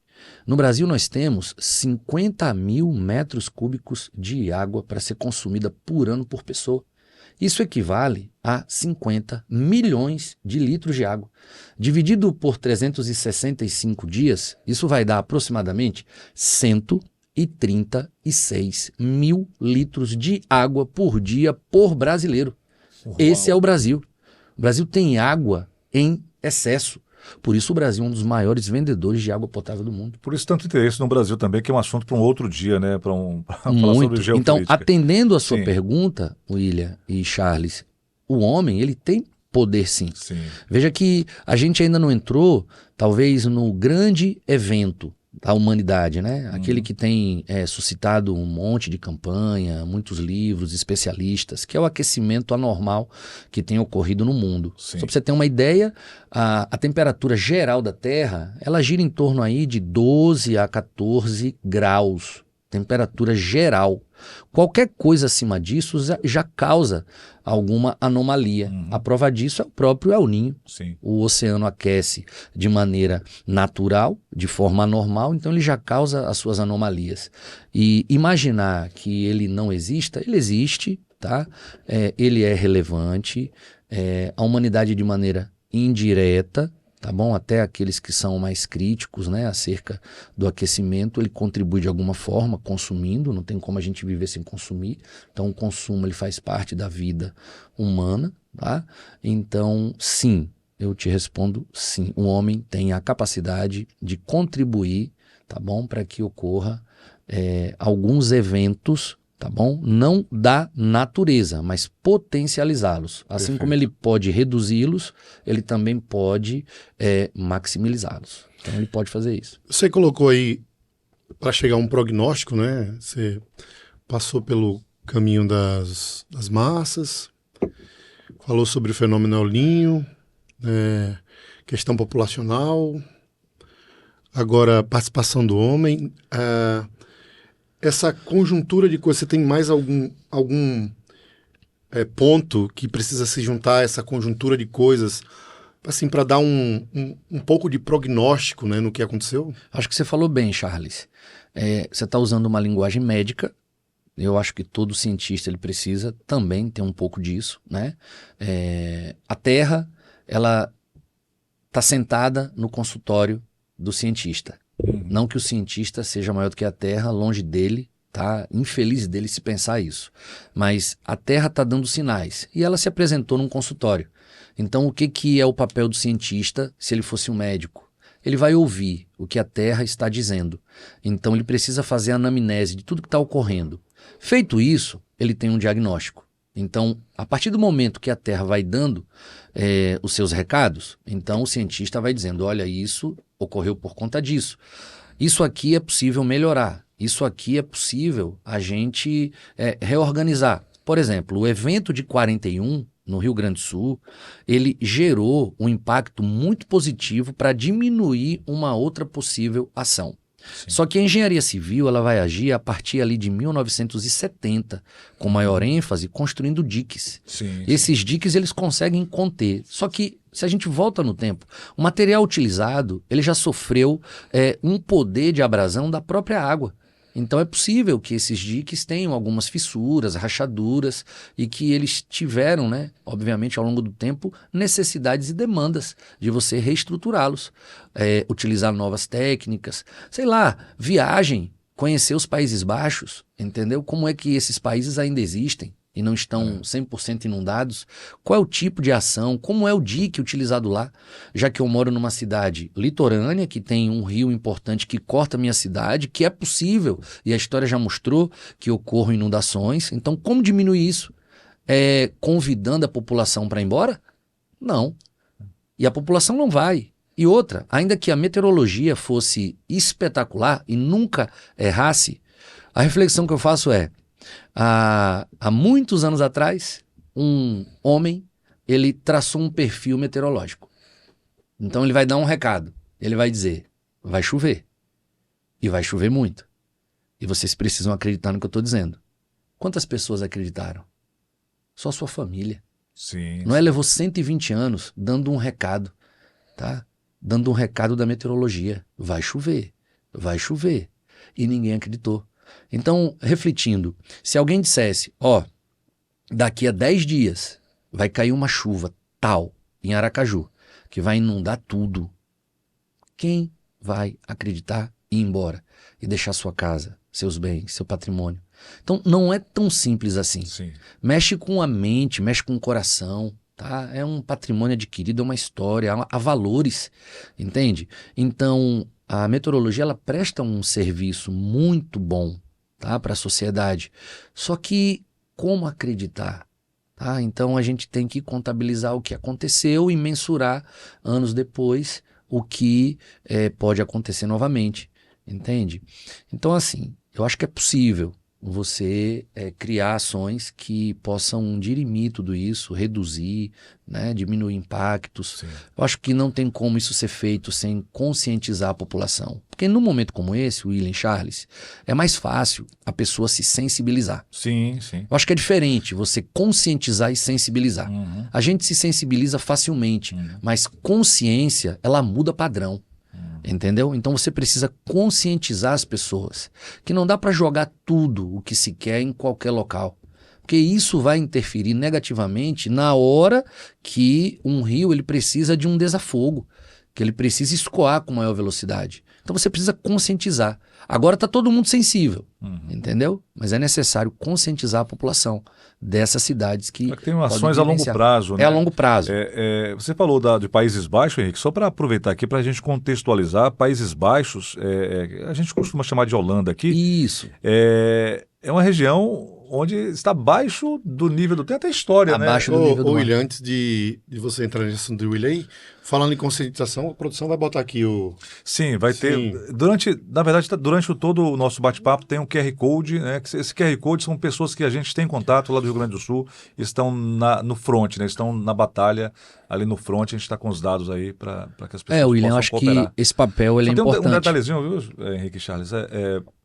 No Brasil nós temos 50 mil metros cúbicos de água para ser consumida por ano por pessoa. Isso equivale a 50 milhões de litros de água. Dividido por 365 dias, isso vai dar aproximadamente 136 mil litros de água por dia por brasileiro. Uau. Esse é o Brasil. O Brasil tem água em excesso. Por isso o Brasil é um dos maiores vendedores de água potável do mundo. Por isso tanto interesse no Brasil também, que é um assunto para um outro dia, né? Para falar sobre Muito. geopolítica. Então, atendendo a sua Sim. pergunta, William e Charles, o homem, ele tem poder sim. Sim. Veja que a gente ainda não entrou, talvez, no grande evento da humanidade, né? Aquele que tem suscitado um monte de campanha, muitos livros, especialistas, que é o aquecimento anormal que tem ocorrido no mundo. Sim. Só para você ter uma ideia, a temperatura geral da Terra, ela gira em torno aí de 12 a 14 graus. Temperatura geral. Qualquer coisa acima disso já causa alguma anomalia. A prova disso é o próprio El Niño. Sim. O oceano aquece de maneira natural, de forma anormal, então ele já causa as suas anomalias. E imaginar que ele não exista, ele existe, tá? Ele é relevante, a humanidade de maneira indireta, tá bom? Até aqueles que são mais críticos, né, acerca do aquecimento, ele contribui de alguma forma consumindo, não tem como a gente viver sem consumir. Então o consumo ele faz parte da vida humana, tá? Então, sim, eu te respondo sim. O homem tem a capacidade de contribuir, tá bom? Para que ocorra alguns eventos, tá bom? Não da natureza, mas potencializá-los. Assim Perfeito. como ele pode reduzi-los, ele também pode maximizá-los. Então ele pode fazer isso. Você colocou aí, para chegar a um prognóstico, né? Você passou pelo caminho das massas, falou sobre o fenômeno El Niño, questão populacional, agora participação do homem. Essa conjuntura de coisas, você tem mais algum ponto que precisa se juntar a essa conjuntura de coisas, assim, para dar um pouco de prognóstico, né, no que aconteceu? Acho que você falou bem, Charles. Você está usando uma linguagem médica. Eu acho que todo cientista ele precisa também ter um pouco disso, né? A Terra, ela está sentada no consultório do cientista. Não que o cientista seja maior do que a Terra, longe dele, tá? Infeliz dele se pensar isso. Mas a Terra está dando sinais e ela se apresentou num consultório. Então o que é o papel do cientista se ele fosse um médico? Ele vai ouvir o que a Terra está dizendo. Então ele precisa fazer a anamnese de tudo que está ocorrendo. Feito isso, ele tem um diagnóstico. Então, a partir do momento que a Terra vai dando os seus recados, então o cientista vai dizendo, olha, isso ocorreu por conta disso. Isso aqui é possível melhorar. Isso aqui é possível a gente reorganizar. Por exemplo, o evento de 41, no Rio Grande do Sul, ele gerou um impacto muito positivo para diminuir uma outra possível ação. Sim. Só que a engenharia civil ela vai agir a partir ali de 1970, com maior ênfase, construindo diques. Sim. Esses diques eles conseguem conter. Só que, se a gente volta no tempo, o material utilizado ele já sofreu um poder de abrasão da própria água. Então é possível que esses diques tenham algumas fissuras, rachaduras e que eles tiveram, né, obviamente ao longo do tempo, necessidades e demandas de você reestruturá-los, utilizar novas técnicas, sei lá, viagem, conhecer os Países Baixos, entendeu? Como é que esses países ainda existem e não estão 100% inundados? Qual é o tipo de ação? Como é o dique utilizado lá? Já que eu moro numa cidade litorânea, que tem um rio importante que corta a minha cidade, que é possível, e a história já mostrou que ocorram inundações. Então, como diminuir isso? Convidando a população para ir embora? Não. E a população não vai. E outra, ainda que a meteorologia fosse espetacular e nunca errasse, a reflexão que eu faço há muitos anos atrás, um homem, ele traçou um perfil meteorológico. Então ele vai dar um recado, ele vai dizer, vai chover, e vai chover muito. E vocês precisam acreditar no que eu estou dizendo. Quantas pessoas acreditaram? Só sua família. Sim. Não levou 120 anos dando um recado, tá? Dando um recado da meteorologia. Vai chover, vai chover. E ninguém acreditou. Então, refletindo, se alguém dissesse, daqui a 10 dias vai cair uma chuva tal em Aracaju, que vai inundar tudo, quem vai acreditar e ir embora e deixar sua casa, seus bens, seu patrimônio? Então, não é tão simples assim. Sim. Mexe com a mente, mexe com o coração, tá? É um patrimônio adquirido, é uma história, há valores, entende? Então, a meteorologia, ela presta um serviço muito bom, tá, para a sociedade. Só que como acreditar? Tá? Então, a gente tem que contabilizar o que aconteceu e mensurar anos depois o que pode acontecer novamente, entende? Então, assim, eu acho que é possível você criar ações que possam dirimir tudo isso, reduzir, né, diminuir impactos. Sim. Eu acho que não tem como isso ser feito sem conscientizar a população. Porque num momento como esse, William, Charles, é mais fácil a pessoa se sensibilizar. Sim, sim. Eu acho que é diferente você conscientizar e sensibilizar. Uhum. A gente se sensibiliza facilmente, mas consciência, ela muda padrão. Entendeu? Então você precisa conscientizar as pessoas que não dá para jogar tudo o que se quer em qualquer local, porque isso vai interferir negativamente na hora que um rio ele precisa de um desafogo, que ele precisa escoar com maior velocidade. Então você precisa conscientizar. Agora está todo mundo sensível, entendeu? Mas é necessário conscientizar a população dessas cidades que tem ações a longo prazo, né? É a longo prazo. Você falou de Países Baixos, Henrique, só para aproveitar aqui para a gente contextualizar, Países Baixos, a gente costuma chamar de Holanda aqui. Isso. É uma região onde está abaixo do nível do... Tem até história, abaixo né? do nível do mar. William, antes de você entrar nesse assunto do William, falando em conscientização, a produção vai botar aqui o... Sim, vai ter... Na verdade, durante todo o nosso bate-papo tem um QR Code, né? Esse QR Code são pessoas que a gente tem contato lá do Rio Grande do Sul, estão no front, né? Estão na batalha ali no front, a gente está com os dados aí para que as pessoas William, possam eu acho cooperar. que esse papel ele é tem importante. um detalhezinho, viu, Henrique e Charles?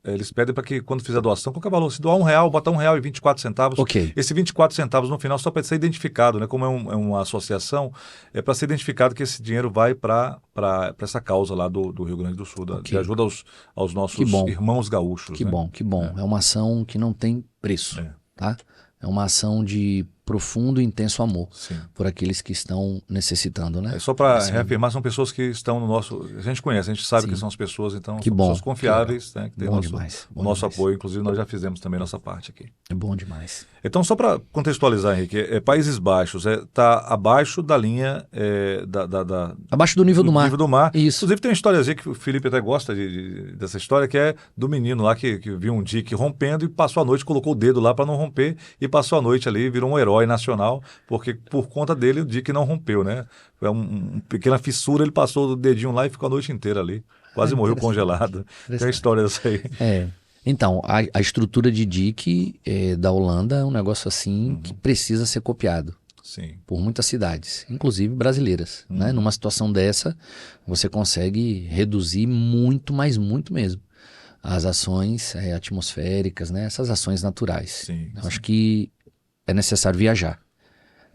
Eles pedem para que quando fizer a doação, qualquer valor, se doar R$1, botar R$1,24. Ok. Esse 24 centavos no final só para ser identificado, né? Como é uma associação, é para ser identificado que esse dinheiro vai para essa causa lá do Rio Grande do Sul, de ajuda aos nossos irmãos gaúchos. Que né? bom, que bom. É uma ação que não tem preço, tá? É uma ação de profundo e intenso amor por aqueles que estão necessitando, né? Só para reafirmar, são pessoas que estão no nosso... A gente conhece, a gente sabe que são as pessoas, então são pessoas confiáveis, né? Que tem o nosso apoio. Inclusive, nós já fizemos também nossa parte aqui. É bom demais. Então, só para contextualizar, Henrique, Países Baixos está abaixo da linha... abaixo do nível do mar. Nível do mar. Isso. Inclusive, tem uma historiazinha que o Felipe até gosta dessa história, que é do menino lá que viu um dique rompendo e passou a noite, colocou o dedo lá para não romper e passou a noite ali, virou um herói nacional, porque por conta dele o dique não rompeu, né? Foi uma pequena fissura, ele passou o dedinho lá e ficou a noite inteira ali. Quase morreu congelado. Tem a história dessa aí. Então, a estrutura de dique da Holanda é um negócio assim que precisa ser copiado. Sim. Por muitas cidades, inclusive brasileiras. Né? Numa situação dessa, você consegue reduzir muito, mas muito mesmo, as ações atmosféricas, né? Essas ações naturais. Sim, Eu acho que é necessário viajar.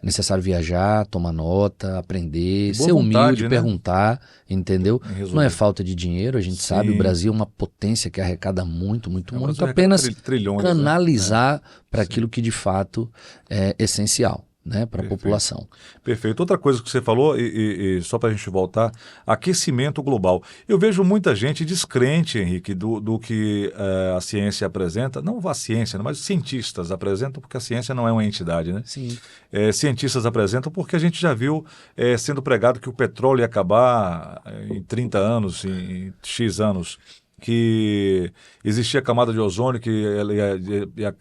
necessário viajar, tomar nota, aprender, Boa ser humilde, vontade, né? perguntar, entendeu? Em resumo. Não é falta de dinheiro, a gente Sim. sabe, o Brasil é uma potência que arrecada muito, muito, É, o muito, Brasil apenas arrecada trilhões, né? canalizar para Sim. aquilo que de fato é essencial, né, para a Perfeito. população. Perfeito. Outra coisa que você falou, e só para a gente voltar, aquecimento global. Eu vejo muita gente descrente, Henrique, do que a ciência apresenta. Não a ciência, né, mas os cientistas apresentam, porque a ciência não é uma entidade, né? Sim. Cientistas apresentam porque a gente já viu sendo pregado que o petróleo ia acabar em 30 anos, em X anos, que existia camada de ozônio que ia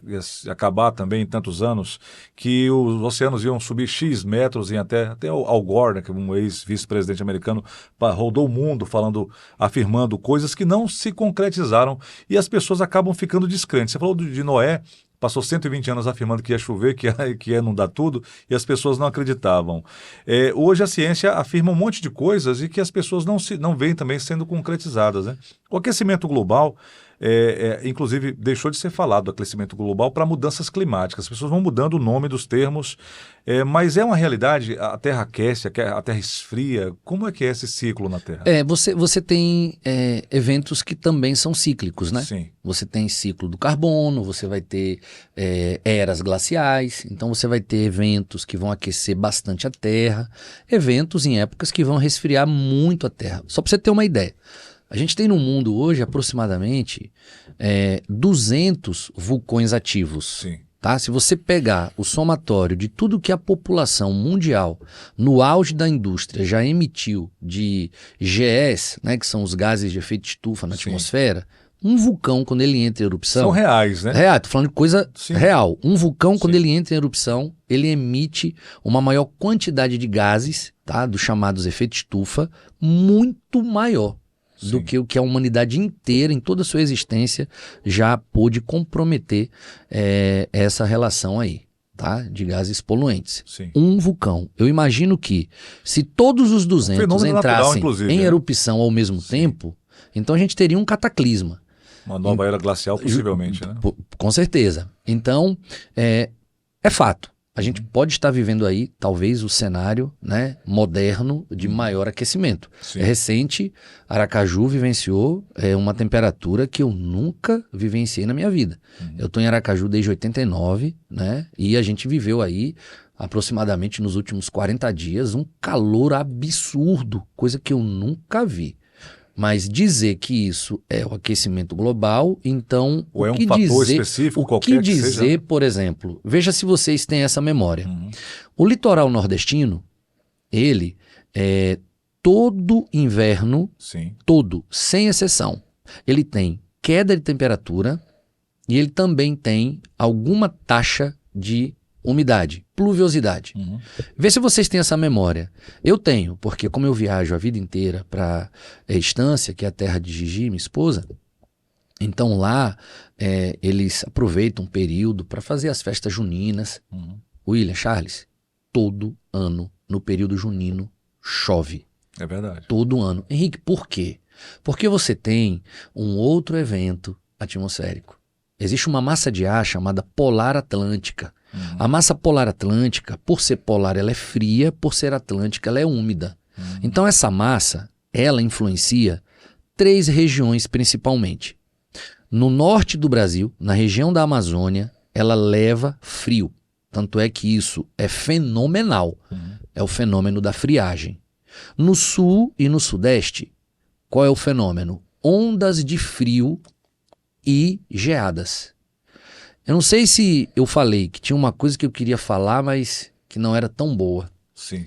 acabar também em tantos anos, que os oceanos iam subir X metros em até o Al Gore, né, que é um ex-vice-presidente americano, rodou o mundo afirmando coisas que não se concretizaram e as pessoas acabam ficando descrentes. Você falou de Noé. Passou 120 anos afirmando que ia chover, que ia inundar tudo, e as pessoas não acreditavam. Hoje a ciência afirma um monte de coisas e que as pessoas não veem também sendo concretizadas, né? O aquecimento global, inclusive, deixou de ser falado do aquecimento global para mudanças climáticas. As pessoas vão mudando o nome dos termos, mas é uma realidade, a Terra aquece, a Terra esfria. Como é que é esse ciclo na Terra? Você tem eventos que também são cíclicos, né? Sim. Você tem ciclo do carbono, você vai ter eras glaciais, então você vai ter eventos que vão aquecer bastante a Terra, eventos em épocas que vão resfriar muito a Terra. Só para você ter uma ideia, a gente tem no mundo hoje aproximadamente 200 vulcões ativos. Sim. Tá? Se você pegar o somatório de tudo que a população mundial, no auge da indústria, já emitiu de GEs, né, que são os gases de efeito estufa na Sim. atmosfera, um vulcão, quando ele entra em erupção... São reais, né? Real, tô falando de coisa Sim. real. Um vulcão, quando Sim. ele entra em erupção, ele emite uma maior quantidade de gases, tá, dos chamados efeitos estufa, muito maior do Sim. que o que a humanidade inteira, em toda a sua existência, já pôde comprometer essa relação aí, tá, de gases poluentes. Sim. Um vulcão. Eu imagino que, se todos os 200 fenômeno natural, entrassem inclusive, em né? erupção ao mesmo tempo, então a gente teria um cataclisma. Uma nova era glacial, possivelmente, né? Com certeza. Então, é fato. A gente pode estar vivendo aí, talvez, o cenário, né, moderno de maior aquecimento. Sim. Recente, Aracaju vivenciou uma temperatura que eu nunca vivenciei na minha vida. Eu estou em Aracaju desde 89, né, e a gente viveu aí, aproximadamente nos últimos 40 dias, um calor absurdo, coisa que eu nunca vi. Mas dizer que isso é o aquecimento global, então Ou é o um que fator dizer, específico, o qualquer que que dizer, seja? por exemplo, veja se vocês têm essa memória. O litoral nordestino, ele todo inverno, Sim. todo, sem exceção, ele tem queda de temperatura e ele também tem alguma taxa de umidade, pluviosidade. Vê se vocês têm essa memória. Eu tenho, porque como eu viajo a vida inteira para Estância, que é a terra de Gigi, minha esposa, então lá eles aproveitam um período para fazer as festas juninas. William, Charles, todo ano, no período junino, chove. É verdade. Todo ano. Henrique, por quê? Porque você tem um outro evento atmosférico. Existe uma massa de ar chamada polar atlântica. A massa polar atlântica, por ser polar, ela é fria, por ser atlântica, ela é úmida. Então essa massa, ela influencia 3 regiões principalmente. No norte do Brasil, na região da Amazônia, ela leva frio. Tanto é que isso é fenomenal. É o fenômeno da friagem. No sul e no sudeste, qual é o fenômeno? Ondas de frio e geadas. Eu não sei se eu falei que tinha uma coisa que eu queria falar, mas que não era tão boa. Sim.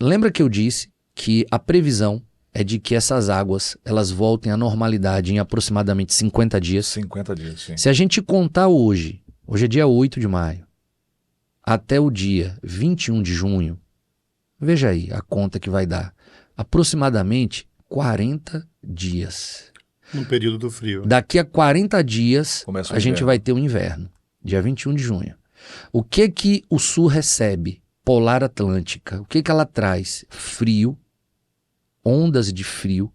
Lembra que eu disse que a previsão é de que essas águas elas voltem à normalidade em aproximadamente 50 dias? 50 dias, sim. Se a gente contar hoje é dia 8 de maio, até o dia 21 de junho, veja aí a conta que vai dar. Aproximadamente 40 dias. No período do frio. Daqui a 40 dias, Começa o a gente inverno. vai ter o inverno, dia 21 de junho. O que o Sul recebe? Polar Atlântica. O que ela traz? Frio, ondas de frio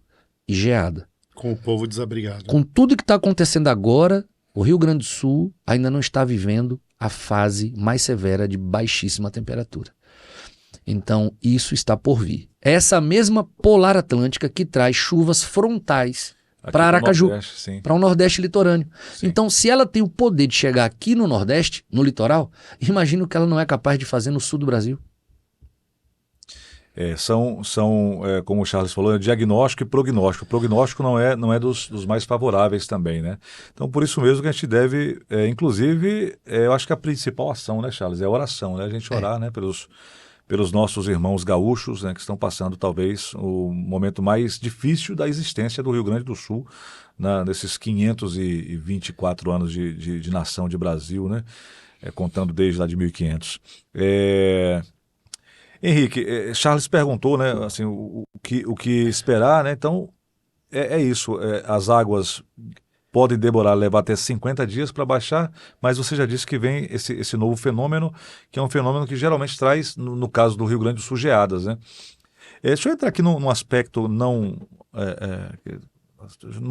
e geada. Com o povo desabrigado. Com tudo que está acontecendo agora, o Rio Grande do Sul ainda não está vivendo a fase mais severa de baixíssima temperatura. Então, isso está por vir. Essa mesma polar atlântica que traz chuvas frontais para Aracaju, para o Nordeste litorâneo. Sim. Então, se ela tem o poder de chegar aqui no Nordeste, no litoral, imagina o que ela não é capaz de fazer no sul do Brasil. Como o Charles falou, diagnóstico e prognóstico. O prognóstico não é dos mais favoráveis também, né? Então, por isso mesmo que a gente deve, inclusive, eu acho que a principal ação, né, Charles, é a oração, né? A gente orar, né, pelos nossos irmãos gaúchos, né, que estão passando talvez o momento mais difícil da existência do Rio Grande do Sul, nesses 524 anos de nação de Brasil, né, contando desde lá de 1500. Henrique, Charles perguntou, né, assim, o que esperar, né? Então é isso, as águas podem levar até 50 dias para baixar, mas você já disse que vem esse novo fenômeno, que é um fenômeno que geralmente traz, no caso do Rio Grande do Sul, geadas, né? Deixa eu entrar aqui num aspecto não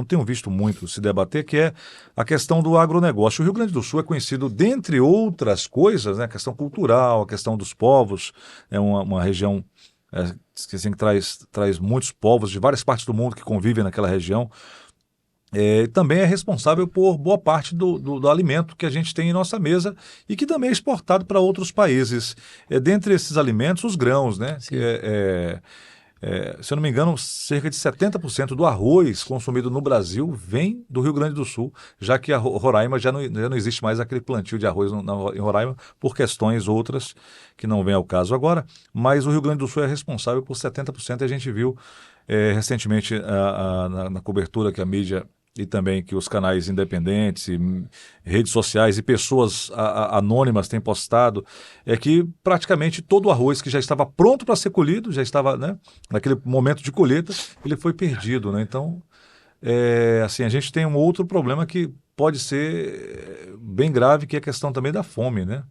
tenho visto muito se debater, que é a questão do agronegócio. O Rio Grande do Sul é conhecido, dentre outras coisas, né, a questão cultural, a questão dos povos, é uma região que assim, traz muitos povos de várias partes do mundo que convivem naquela região. Também é responsável por boa parte do alimento que a gente tem em nossa mesa e que também é exportado para outros países. Dentre esses alimentos, os grãos, né? Se eu não me engano, cerca de 70% do arroz consumido no Brasil vem do Rio Grande do Sul, já que a Roraima já não existe mais aquele plantio de arroz em Roraima por questões outras que não vêm ao caso agora, mas o Rio Grande do Sul é responsável por 70% e a gente viu recentemente na cobertura que a mídia e também que os canais independentes, redes sociais e pessoas anônimas têm postado, é que praticamente todo o arroz que já estava pronto para ser colhido, já estava, né, naquele momento de colheita, ele foi perdido, né? Então, assim, a gente tem um outro problema que pode ser bem grave, que é a questão também da fome, né?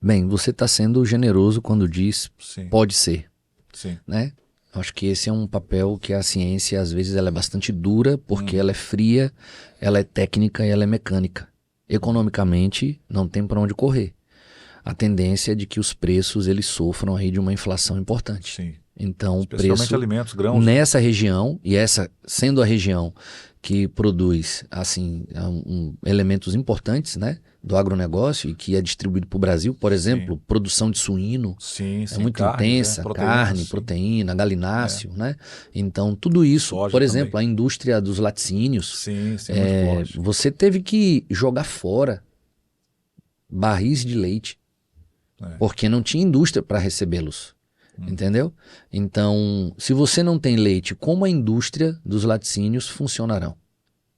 Bem, você está sendo generoso quando diz Sim. Pode ser, Sim. né? Acho que esse é um papel que a ciência, às vezes, ela é bastante dura, porque ela é fria, ela é técnica e ela é mecânica. Economicamente, não tem para onde correr. A tendência é de que os preços eles sofram aí de uma inflação importante. Sim. Então, o Especialmente preço alimentos, grãos. nessa região, e essa sendo a região que produz assim elementos importantes, né, do agronegócio e que é distribuído para o Brasil, por exemplo, produção de suíno, Sim, é muito carnes, intensa, carne, proteína, galináceo, né? Então, tudo isso, Soja por exemplo, também. a indústria dos laticínios, Sim, muito forte. você teve que jogar fora barris de leite, porque não tinha indústria para recebê-los. Entendeu? Então, se você não tem leite, como a indústria dos laticínios funcionarão?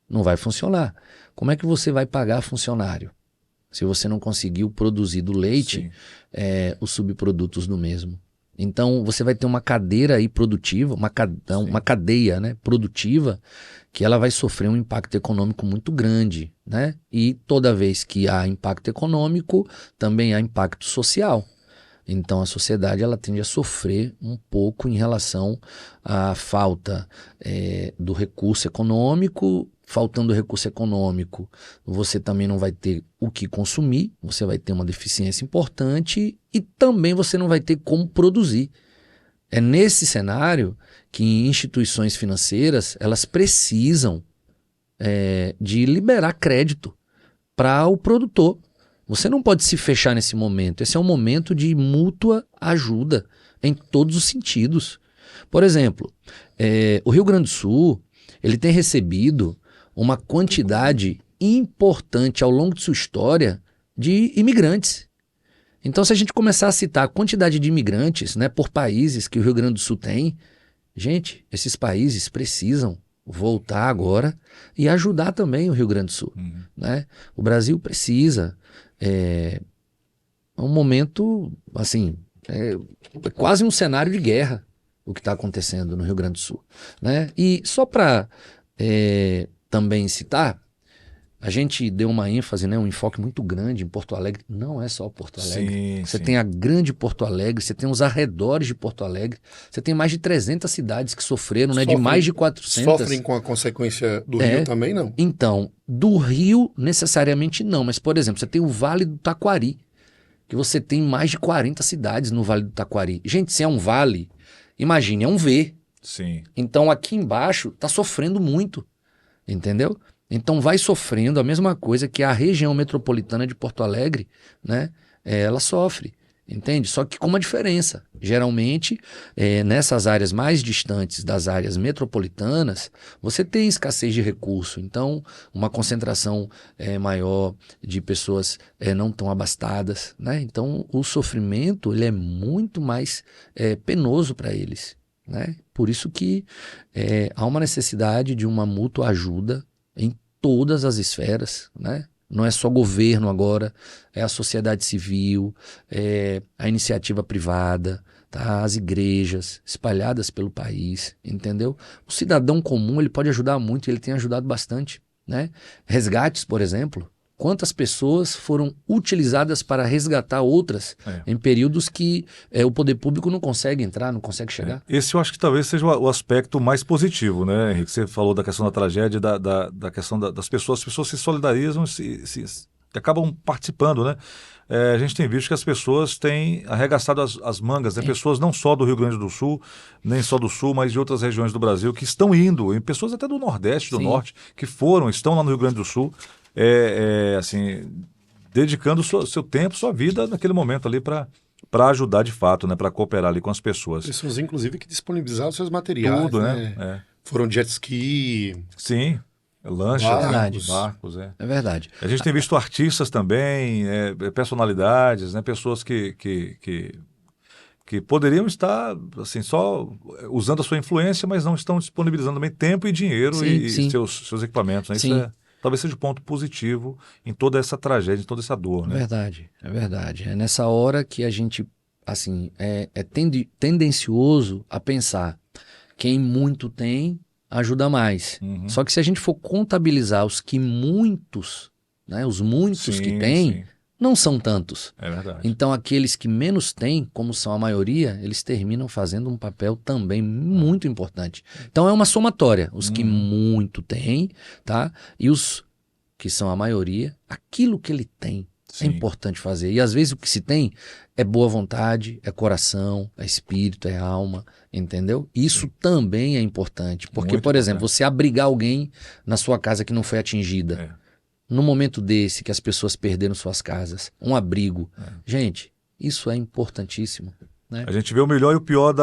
Não vai funcionar. Como é que você vai pagar funcionário? Se você não conseguiu produzir do leite os subprodutos do mesmo. Então, você vai ter uma cadeira aí produtiva, uma cadeia, né, produtiva, que ela vai sofrer um impacto econômico muito grande, né? E toda vez que há impacto econômico, também há impacto social. Então a sociedade ela tende a sofrer um pouco em relação à falta do recurso econômico. Faltando recurso econômico, você também não vai ter o que consumir, você vai ter uma deficiência importante e também você não vai ter como produzir. É nesse cenário que instituições financeiras elas precisam de liberar crédito para o produtor. Você não pode se fechar nesse momento. Esse é um momento de mútua ajuda em todos os sentidos. Por exemplo, o Rio Grande do Sul ele tem recebido uma quantidade importante ao longo de sua história de imigrantes. Então, se a gente começar a citar a quantidade de imigrantes, né, por países que o Rio Grande do Sul tem, gente, esses países precisam voltar agora e ajudar também o Rio Grande do Sul. Né? O Brasil precisa. É um momento, assim, é quase um cenário de guerra o que está acontecendo no Rio Grande do Sul. Né? E só para também citar, A gente deu uma ênfase, né, um enfoque muito grande em Porto Alegre. Não é só Porto Alegre. Sim, Você sim. tem a grande Porto Alegre, você tem os arredores de Porto Alegre, você tem mais de 300 cidades que sofreram, né, de mais de 400. Sofrem com a consequência do É. Rio também, não? Então, do Rio, necessariamente não. Mas, por exemplo, você tem o Vale do Taquari, que você tem mais de 40 cidades no Vale do Taquari. Gente, se é um vale, imagine, é um V. Sim. Então, aqui embaixo está sofrendo muito, entendeu? Então, vai sofrendo a mesma coisa que a região metropolitana de Porto Alegre, né? Ela sofre, entende? Só que com uma diferença. Geralmente, nessas áreas mais distantes das áreas metropolitanas, você tem escassez de recurso. Então, uma concentração maior de pessoas não tão abastadas, né? Então, o sofrimento ele é muito mais penoso para eles, né? Por isso que há uma necessidade de uma mútua ajuda em todas as esferas, né? Não é só governo agora, é a sociedade civil, é a iniciativa privada, tá? As igrejas espalhadas pelo país, entendeu? O cidadão comum ele pode ajudar muito e ele tem ajudado bastante, né? Resgates, por exemplo. Quantas pessoas foram utilizadas para resgatar outras em períodos que o poder público não consegue entrar, não consegue chegar? Esse eu acho que talvez seja o aspecto mais positivo, né, Henrique? Você falou da questão da tragédia, da questão das pessoas. As pessoas se solidarizam e acabam participando, né? A gente tem visto que as pessoas têm arregaçado as mangas, né? Pessoas não só do Rio Grande do Sul, nem só do Sul, mas de outras regiões do Brasil que estão indo, e pessoas até do Nordeste, do Sim. Norte, que estão lá no Rio Grande do Sul, assim, dedicando seu tempo, sua vida naquele momento ali para ajudar de fato, né? Para cooperar ali com as pessoas. Pessoas, inclusive, que disponibilizaram seus materiais, Tudo, né? né? Foram jet ski, Sim, lanchas, Verdade. barcos, É verdade. A gente tem visto artistas também, personalidades, né? Pessoas que poderiam estar assim, só usando a sua influência, mas não estão disponibilizando também tempo e dinheiro Sim, e sim. seus equipamentos, né? Sim. Isso talvez seja o ponto positivo em toda essa tragédia, em toda essa dor, né? É verdade. É nessa hora que a gente, assim, tendencioso a pensar quem muito tem, ajuda mais. Uhum. Só que se a gente for contabilizar os muitos que Sim, têm, sim. não são tantos. É verdade. Então, aqueles que menos têm, como são a maioria, eles terminam fazendo um papel também muito importante. Então, é uma somatória. Os que muito têm, tá? E os que são a maioria, aquilo que ele tem Sim. é importante fazer. E, às vezes, o que se tem é boa vontade, é coração, é espírito, é alma, entendeu? Isso também é importante. Porque, Muito por exemplo, importante. você abrigar alguém na sua casa que não foi atingida. No momento desse que as pessoas perderam suas casas, um abrigo. Gente, isso é importantíssimo, né? A gente vê o melhor e o pior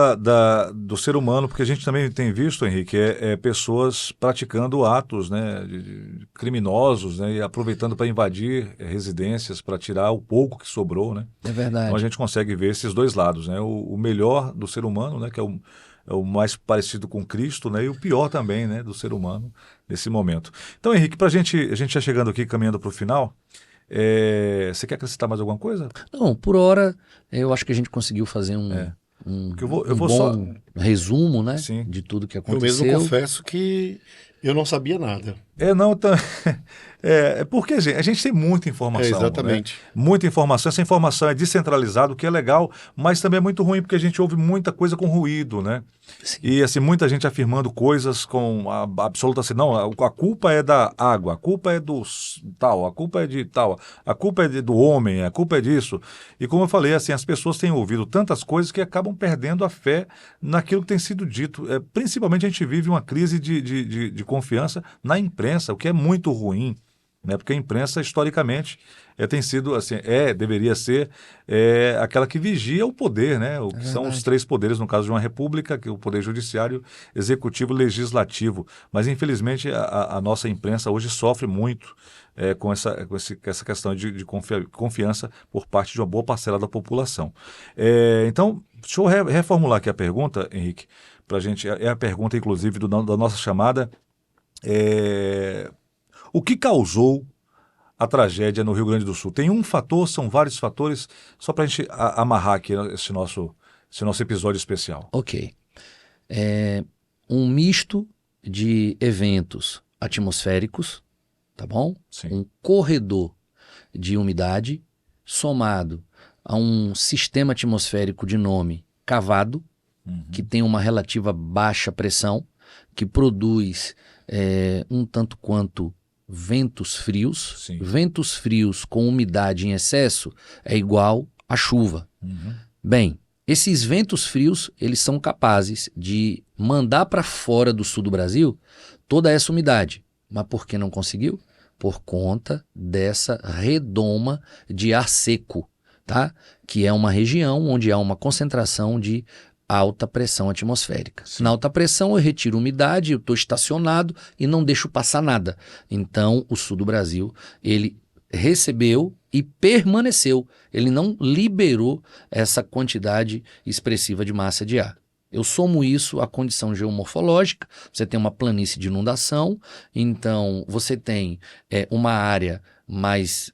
do ser humano, porque a gente também tem visto, Henrique, pessoas praticando atos, né, de criminosos, né, e aproveitando para invadir residências, para tirar o pouco que sobrou, né? É verdade. Então a gente consegue ver esses dois lados, né? O melhor do ser humano, né, que é o mais parecido com Cristo, né, e o pior também, né, do ser humano nesse momento. Então, Henrique, a gente já chegando aqui, caminhando para o final, você quer acrescentar mais alguma coisa? Não, por hora, eu acho que a gente conseguiu fazer um Porque eu vou bom só... resumo, né, Sim. de tudo que eu aconteceu. mesmo confesso que eu não sabia nada. Não, porque a gente tem muita informação. Exatamente. Né? Muita informação. Essa informação é descentralizada, o que é legal, mas também é muito ruim, porque a gente ouve muita coisa com ruído, né? Sim. E assim, muita gente afirmando coisas com a absoluta assim, não, a culpa é da água, a culpa é do tal, a culpa é de tal, a culpa é do homem, a culpa é disso. E como eu falei, assim, as pessoas têm ouvido tantas coisas que acabam perdendo a fé naquilo que tem sido dito. Principalmente a gente vive uma crise de confiança na imprensa, o que é muito ruim, né? Porque a imprensa, historicamente, tem sido, assim, deveria ser aquela que vigia o poder, né? O que são os três poderes, no caso de uma república, que é o poder judiciário, executivo e legislativo. Mas, infelizmente, a nossa imprensa hoje sofre muito com essa questão de confiança por parte de uma boa parcela da população. Então, deixa eu reformular aqui a pergunta, Henrique, para a gente. É a pergunta, inclusive, da nossa chamada. O que causou a tragédia no Rio Grande do Sul? Tem um fator, são vários fatores, só para a gente amarrar aqui esse nosso episódio especial. Ok. Um misto de eventos atmosféricos, tá bom? Sim. Um corredor de umidade somado a um sistema atmosférico de nome cavado, que tem uma relativa baixa pressão, que produz um tanto quanto ventos frios. Sim. Ventos frios com umidade em excesso é igual a chuva. Bem, esses ventos frios, eles são capazes de mandar para fora do sul do Brasil toda essa umidade. Mas por que não conseguiu? Por conta dessa redoma de ar seco, tá? Que é uma região onde há uma concentração de alta pressão atmosférica. Sim. Na alta pressão eu retiro umidade, eu estou estacionado e não deixo passar nada. Então o sul do Brasil, ele recebeu e permaneceu. Ele não liberou essa quantidade expressiva de massa de ar. Eu somo isso à condição geomorfológica, você tem uma planície de inundação, então você tem uma área mais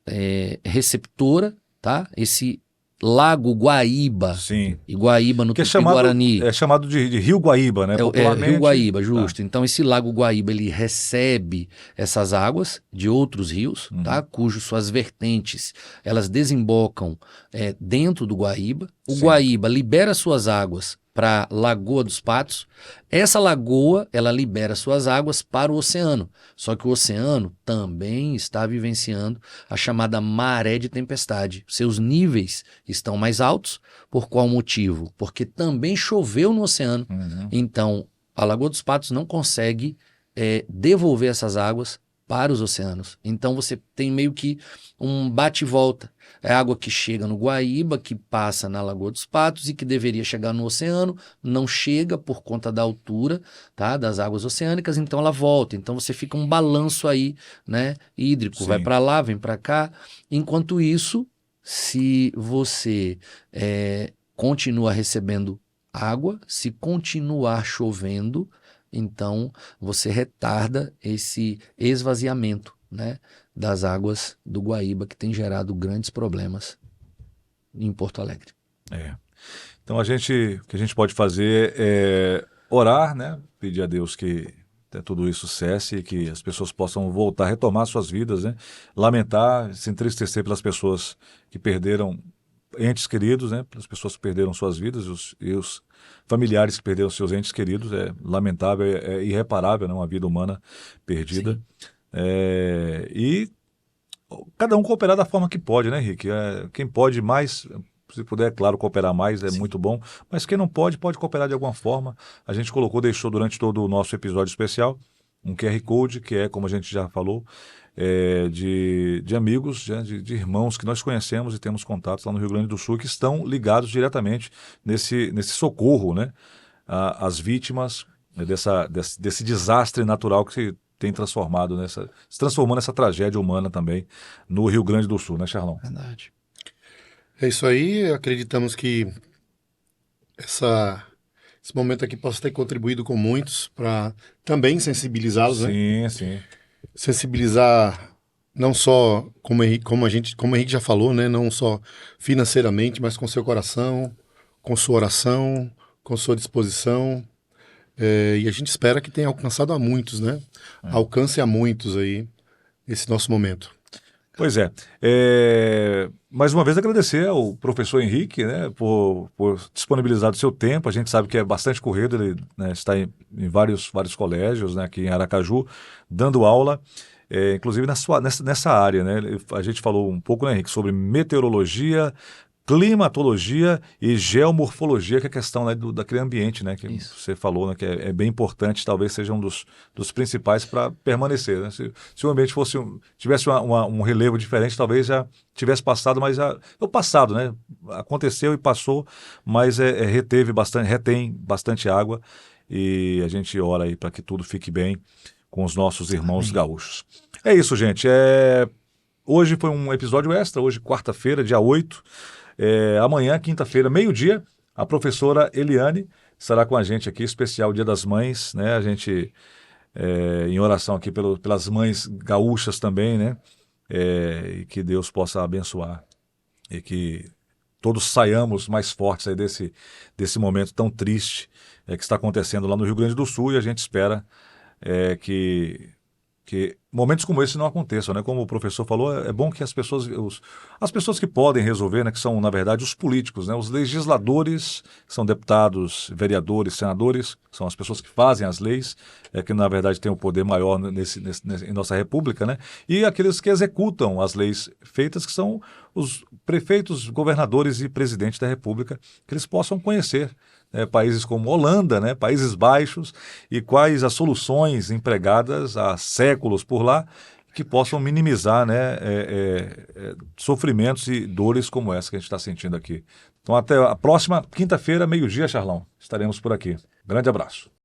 receptora, tá? Esse Lago Guaíba, Sim. e Guaíba no Que é chamado, Tupi-Guarani. é chamado de Rio Guaíba, né? Popularmente. Rio Guaíba, justo. Então esse Lago Guaíba, ele recebe essas águas de outros rios, tá? Cujo suas vertentes, elas desembocam dentro do Guaíba. O Sim. Guaíba libera suas águas para Lagoa dos Patos. Essa lagoa, ela libera suas águas para o oceano. Só que o oceano também está vivenciando a chamada maré de tempestade. Seus níveis estão mais altos. Por qual motivo? Porque também choveu no oceano. Então, a Lagoa dos Patos não consegue devolver essas águas para os oceanos. Então, você tem meio que um bate e volta. É água que chega no Guaíba, que passa na Lagoa dos Patos e que deveria chegar no oceano, não chega por conta da altura, tá, das águas oceânicas, então ela volta. Então você fica um balanço aí, né, hídrico, Sim. vai para lá, vem para cá. Enquanto isso, se você continua recebendo água, se continuar chovendo, então você retarda esse esvaziamento, né, das águas do Guaíba, que tem gerado grandes problemas em Porto Alegre. Então o que a gente pode fazer é orar, né? Pedir a Deus que tudo isso cesse e que as pessoas possam voltar a retomar suas vidas, né? Lamentar, se entristecer pelas pessoas que perderam entes queridos, né? Pelas pessoas que perderam suas vidas e os familiares que perderam seus entes queridos. É lamentável, é irreparável, né? Uma vida humana perdida. Sim. E cada um cooperar da forma que pode, né, Henrique? Quem pode mais, se puder, claro, cooperar mais é muito bom, mas quem não pode, pode cooperar de alguma forma. A gente deixou durante todo o nosso episódio especial um QR Code, que é, como a gente já falou, de amigos, de irmãos que nós conhecemos e temos contatos lá no Rio Grande do Sul, que estão ligados diretamente nesse socorro, né, às vítimas desse desastre natural que se tem se transformou nessa tragédia humana também no Rio Grande do Sul, né, Charlão? Verdade. É isso aí, acreditamos que esse momento aqui possa ter contribuído com muitos para também sensibilizá-los, né? Sim, sim. Sensibilizar não só, como o Henrique já falou, né? Não só financeiramente, mas com seu coração, com sua oração, com sua disposição. E a gente espera que tenha alcançado a muitos, né? Alcance a muitos aí esse nosso momento. Pois é. Mais uma vez agradecer ao professor Henrique, né, por disponibilizar o seu tempo. A gente sabe que é bastante corrido, ele, né, está em vários colégios, né, aqui em Aracaju, dando aula, inclusive nessa área, né? A gente falou um pouco, né, Henrique, sobre meteorologia, climatologia e geomorfologia, que é a questão, né, daquele ambiente, né, que Isso. você falou, né, que é bem importante, talvez seja um dos principais para permanecer, né? Se o ambiente tivesse um relevo diferente, talvez já tivesse passado, mas já é o passado, né? Aconteceu e passou, mas retém bastante água, e a gente ora aí para que tudo fique bem com os nossos irmãos gaúchos. É isso, gente. Hoje foi um episódio extra, hoje quarta-feira, dia 8. Amanhã, quinta-feira, meio-dia, a professora Eliane estará com a gente aqui, especial Dia das Mães, né? A gente, em oração aqui pelas mães gaúchas também, né? E que Deus possa abençoar e que todos saiamos mais fortes aí desse momento tão triste que está acontecendo lá no Rio Grande do Sul, e a gente espera que que momentos como esse não aconteçam, né? Como o professor falou, é bom que as pessoas que podem resolver, né, que são, na verdade, os políticos, né? Os legisladores, são deputados, vereadores, senadores, são as pessoas que fazem as leis, que, na verdade, têm o poder maior em nossa república, né? E aqueles que executam as leis feitas, que são os prefeitos, governadores e presidentes da república, que eles possam conhecer países como Holanda, né, Países Baixos, e quais as soluções empregadas há séculos por lá que possam minimizar, né, sofrimentos e dores como essa que a gente está sentindo aqui. Então, até a próxima quinta-feira, meio-dia, Charlão. Estaremos por aqui. Grande abraço.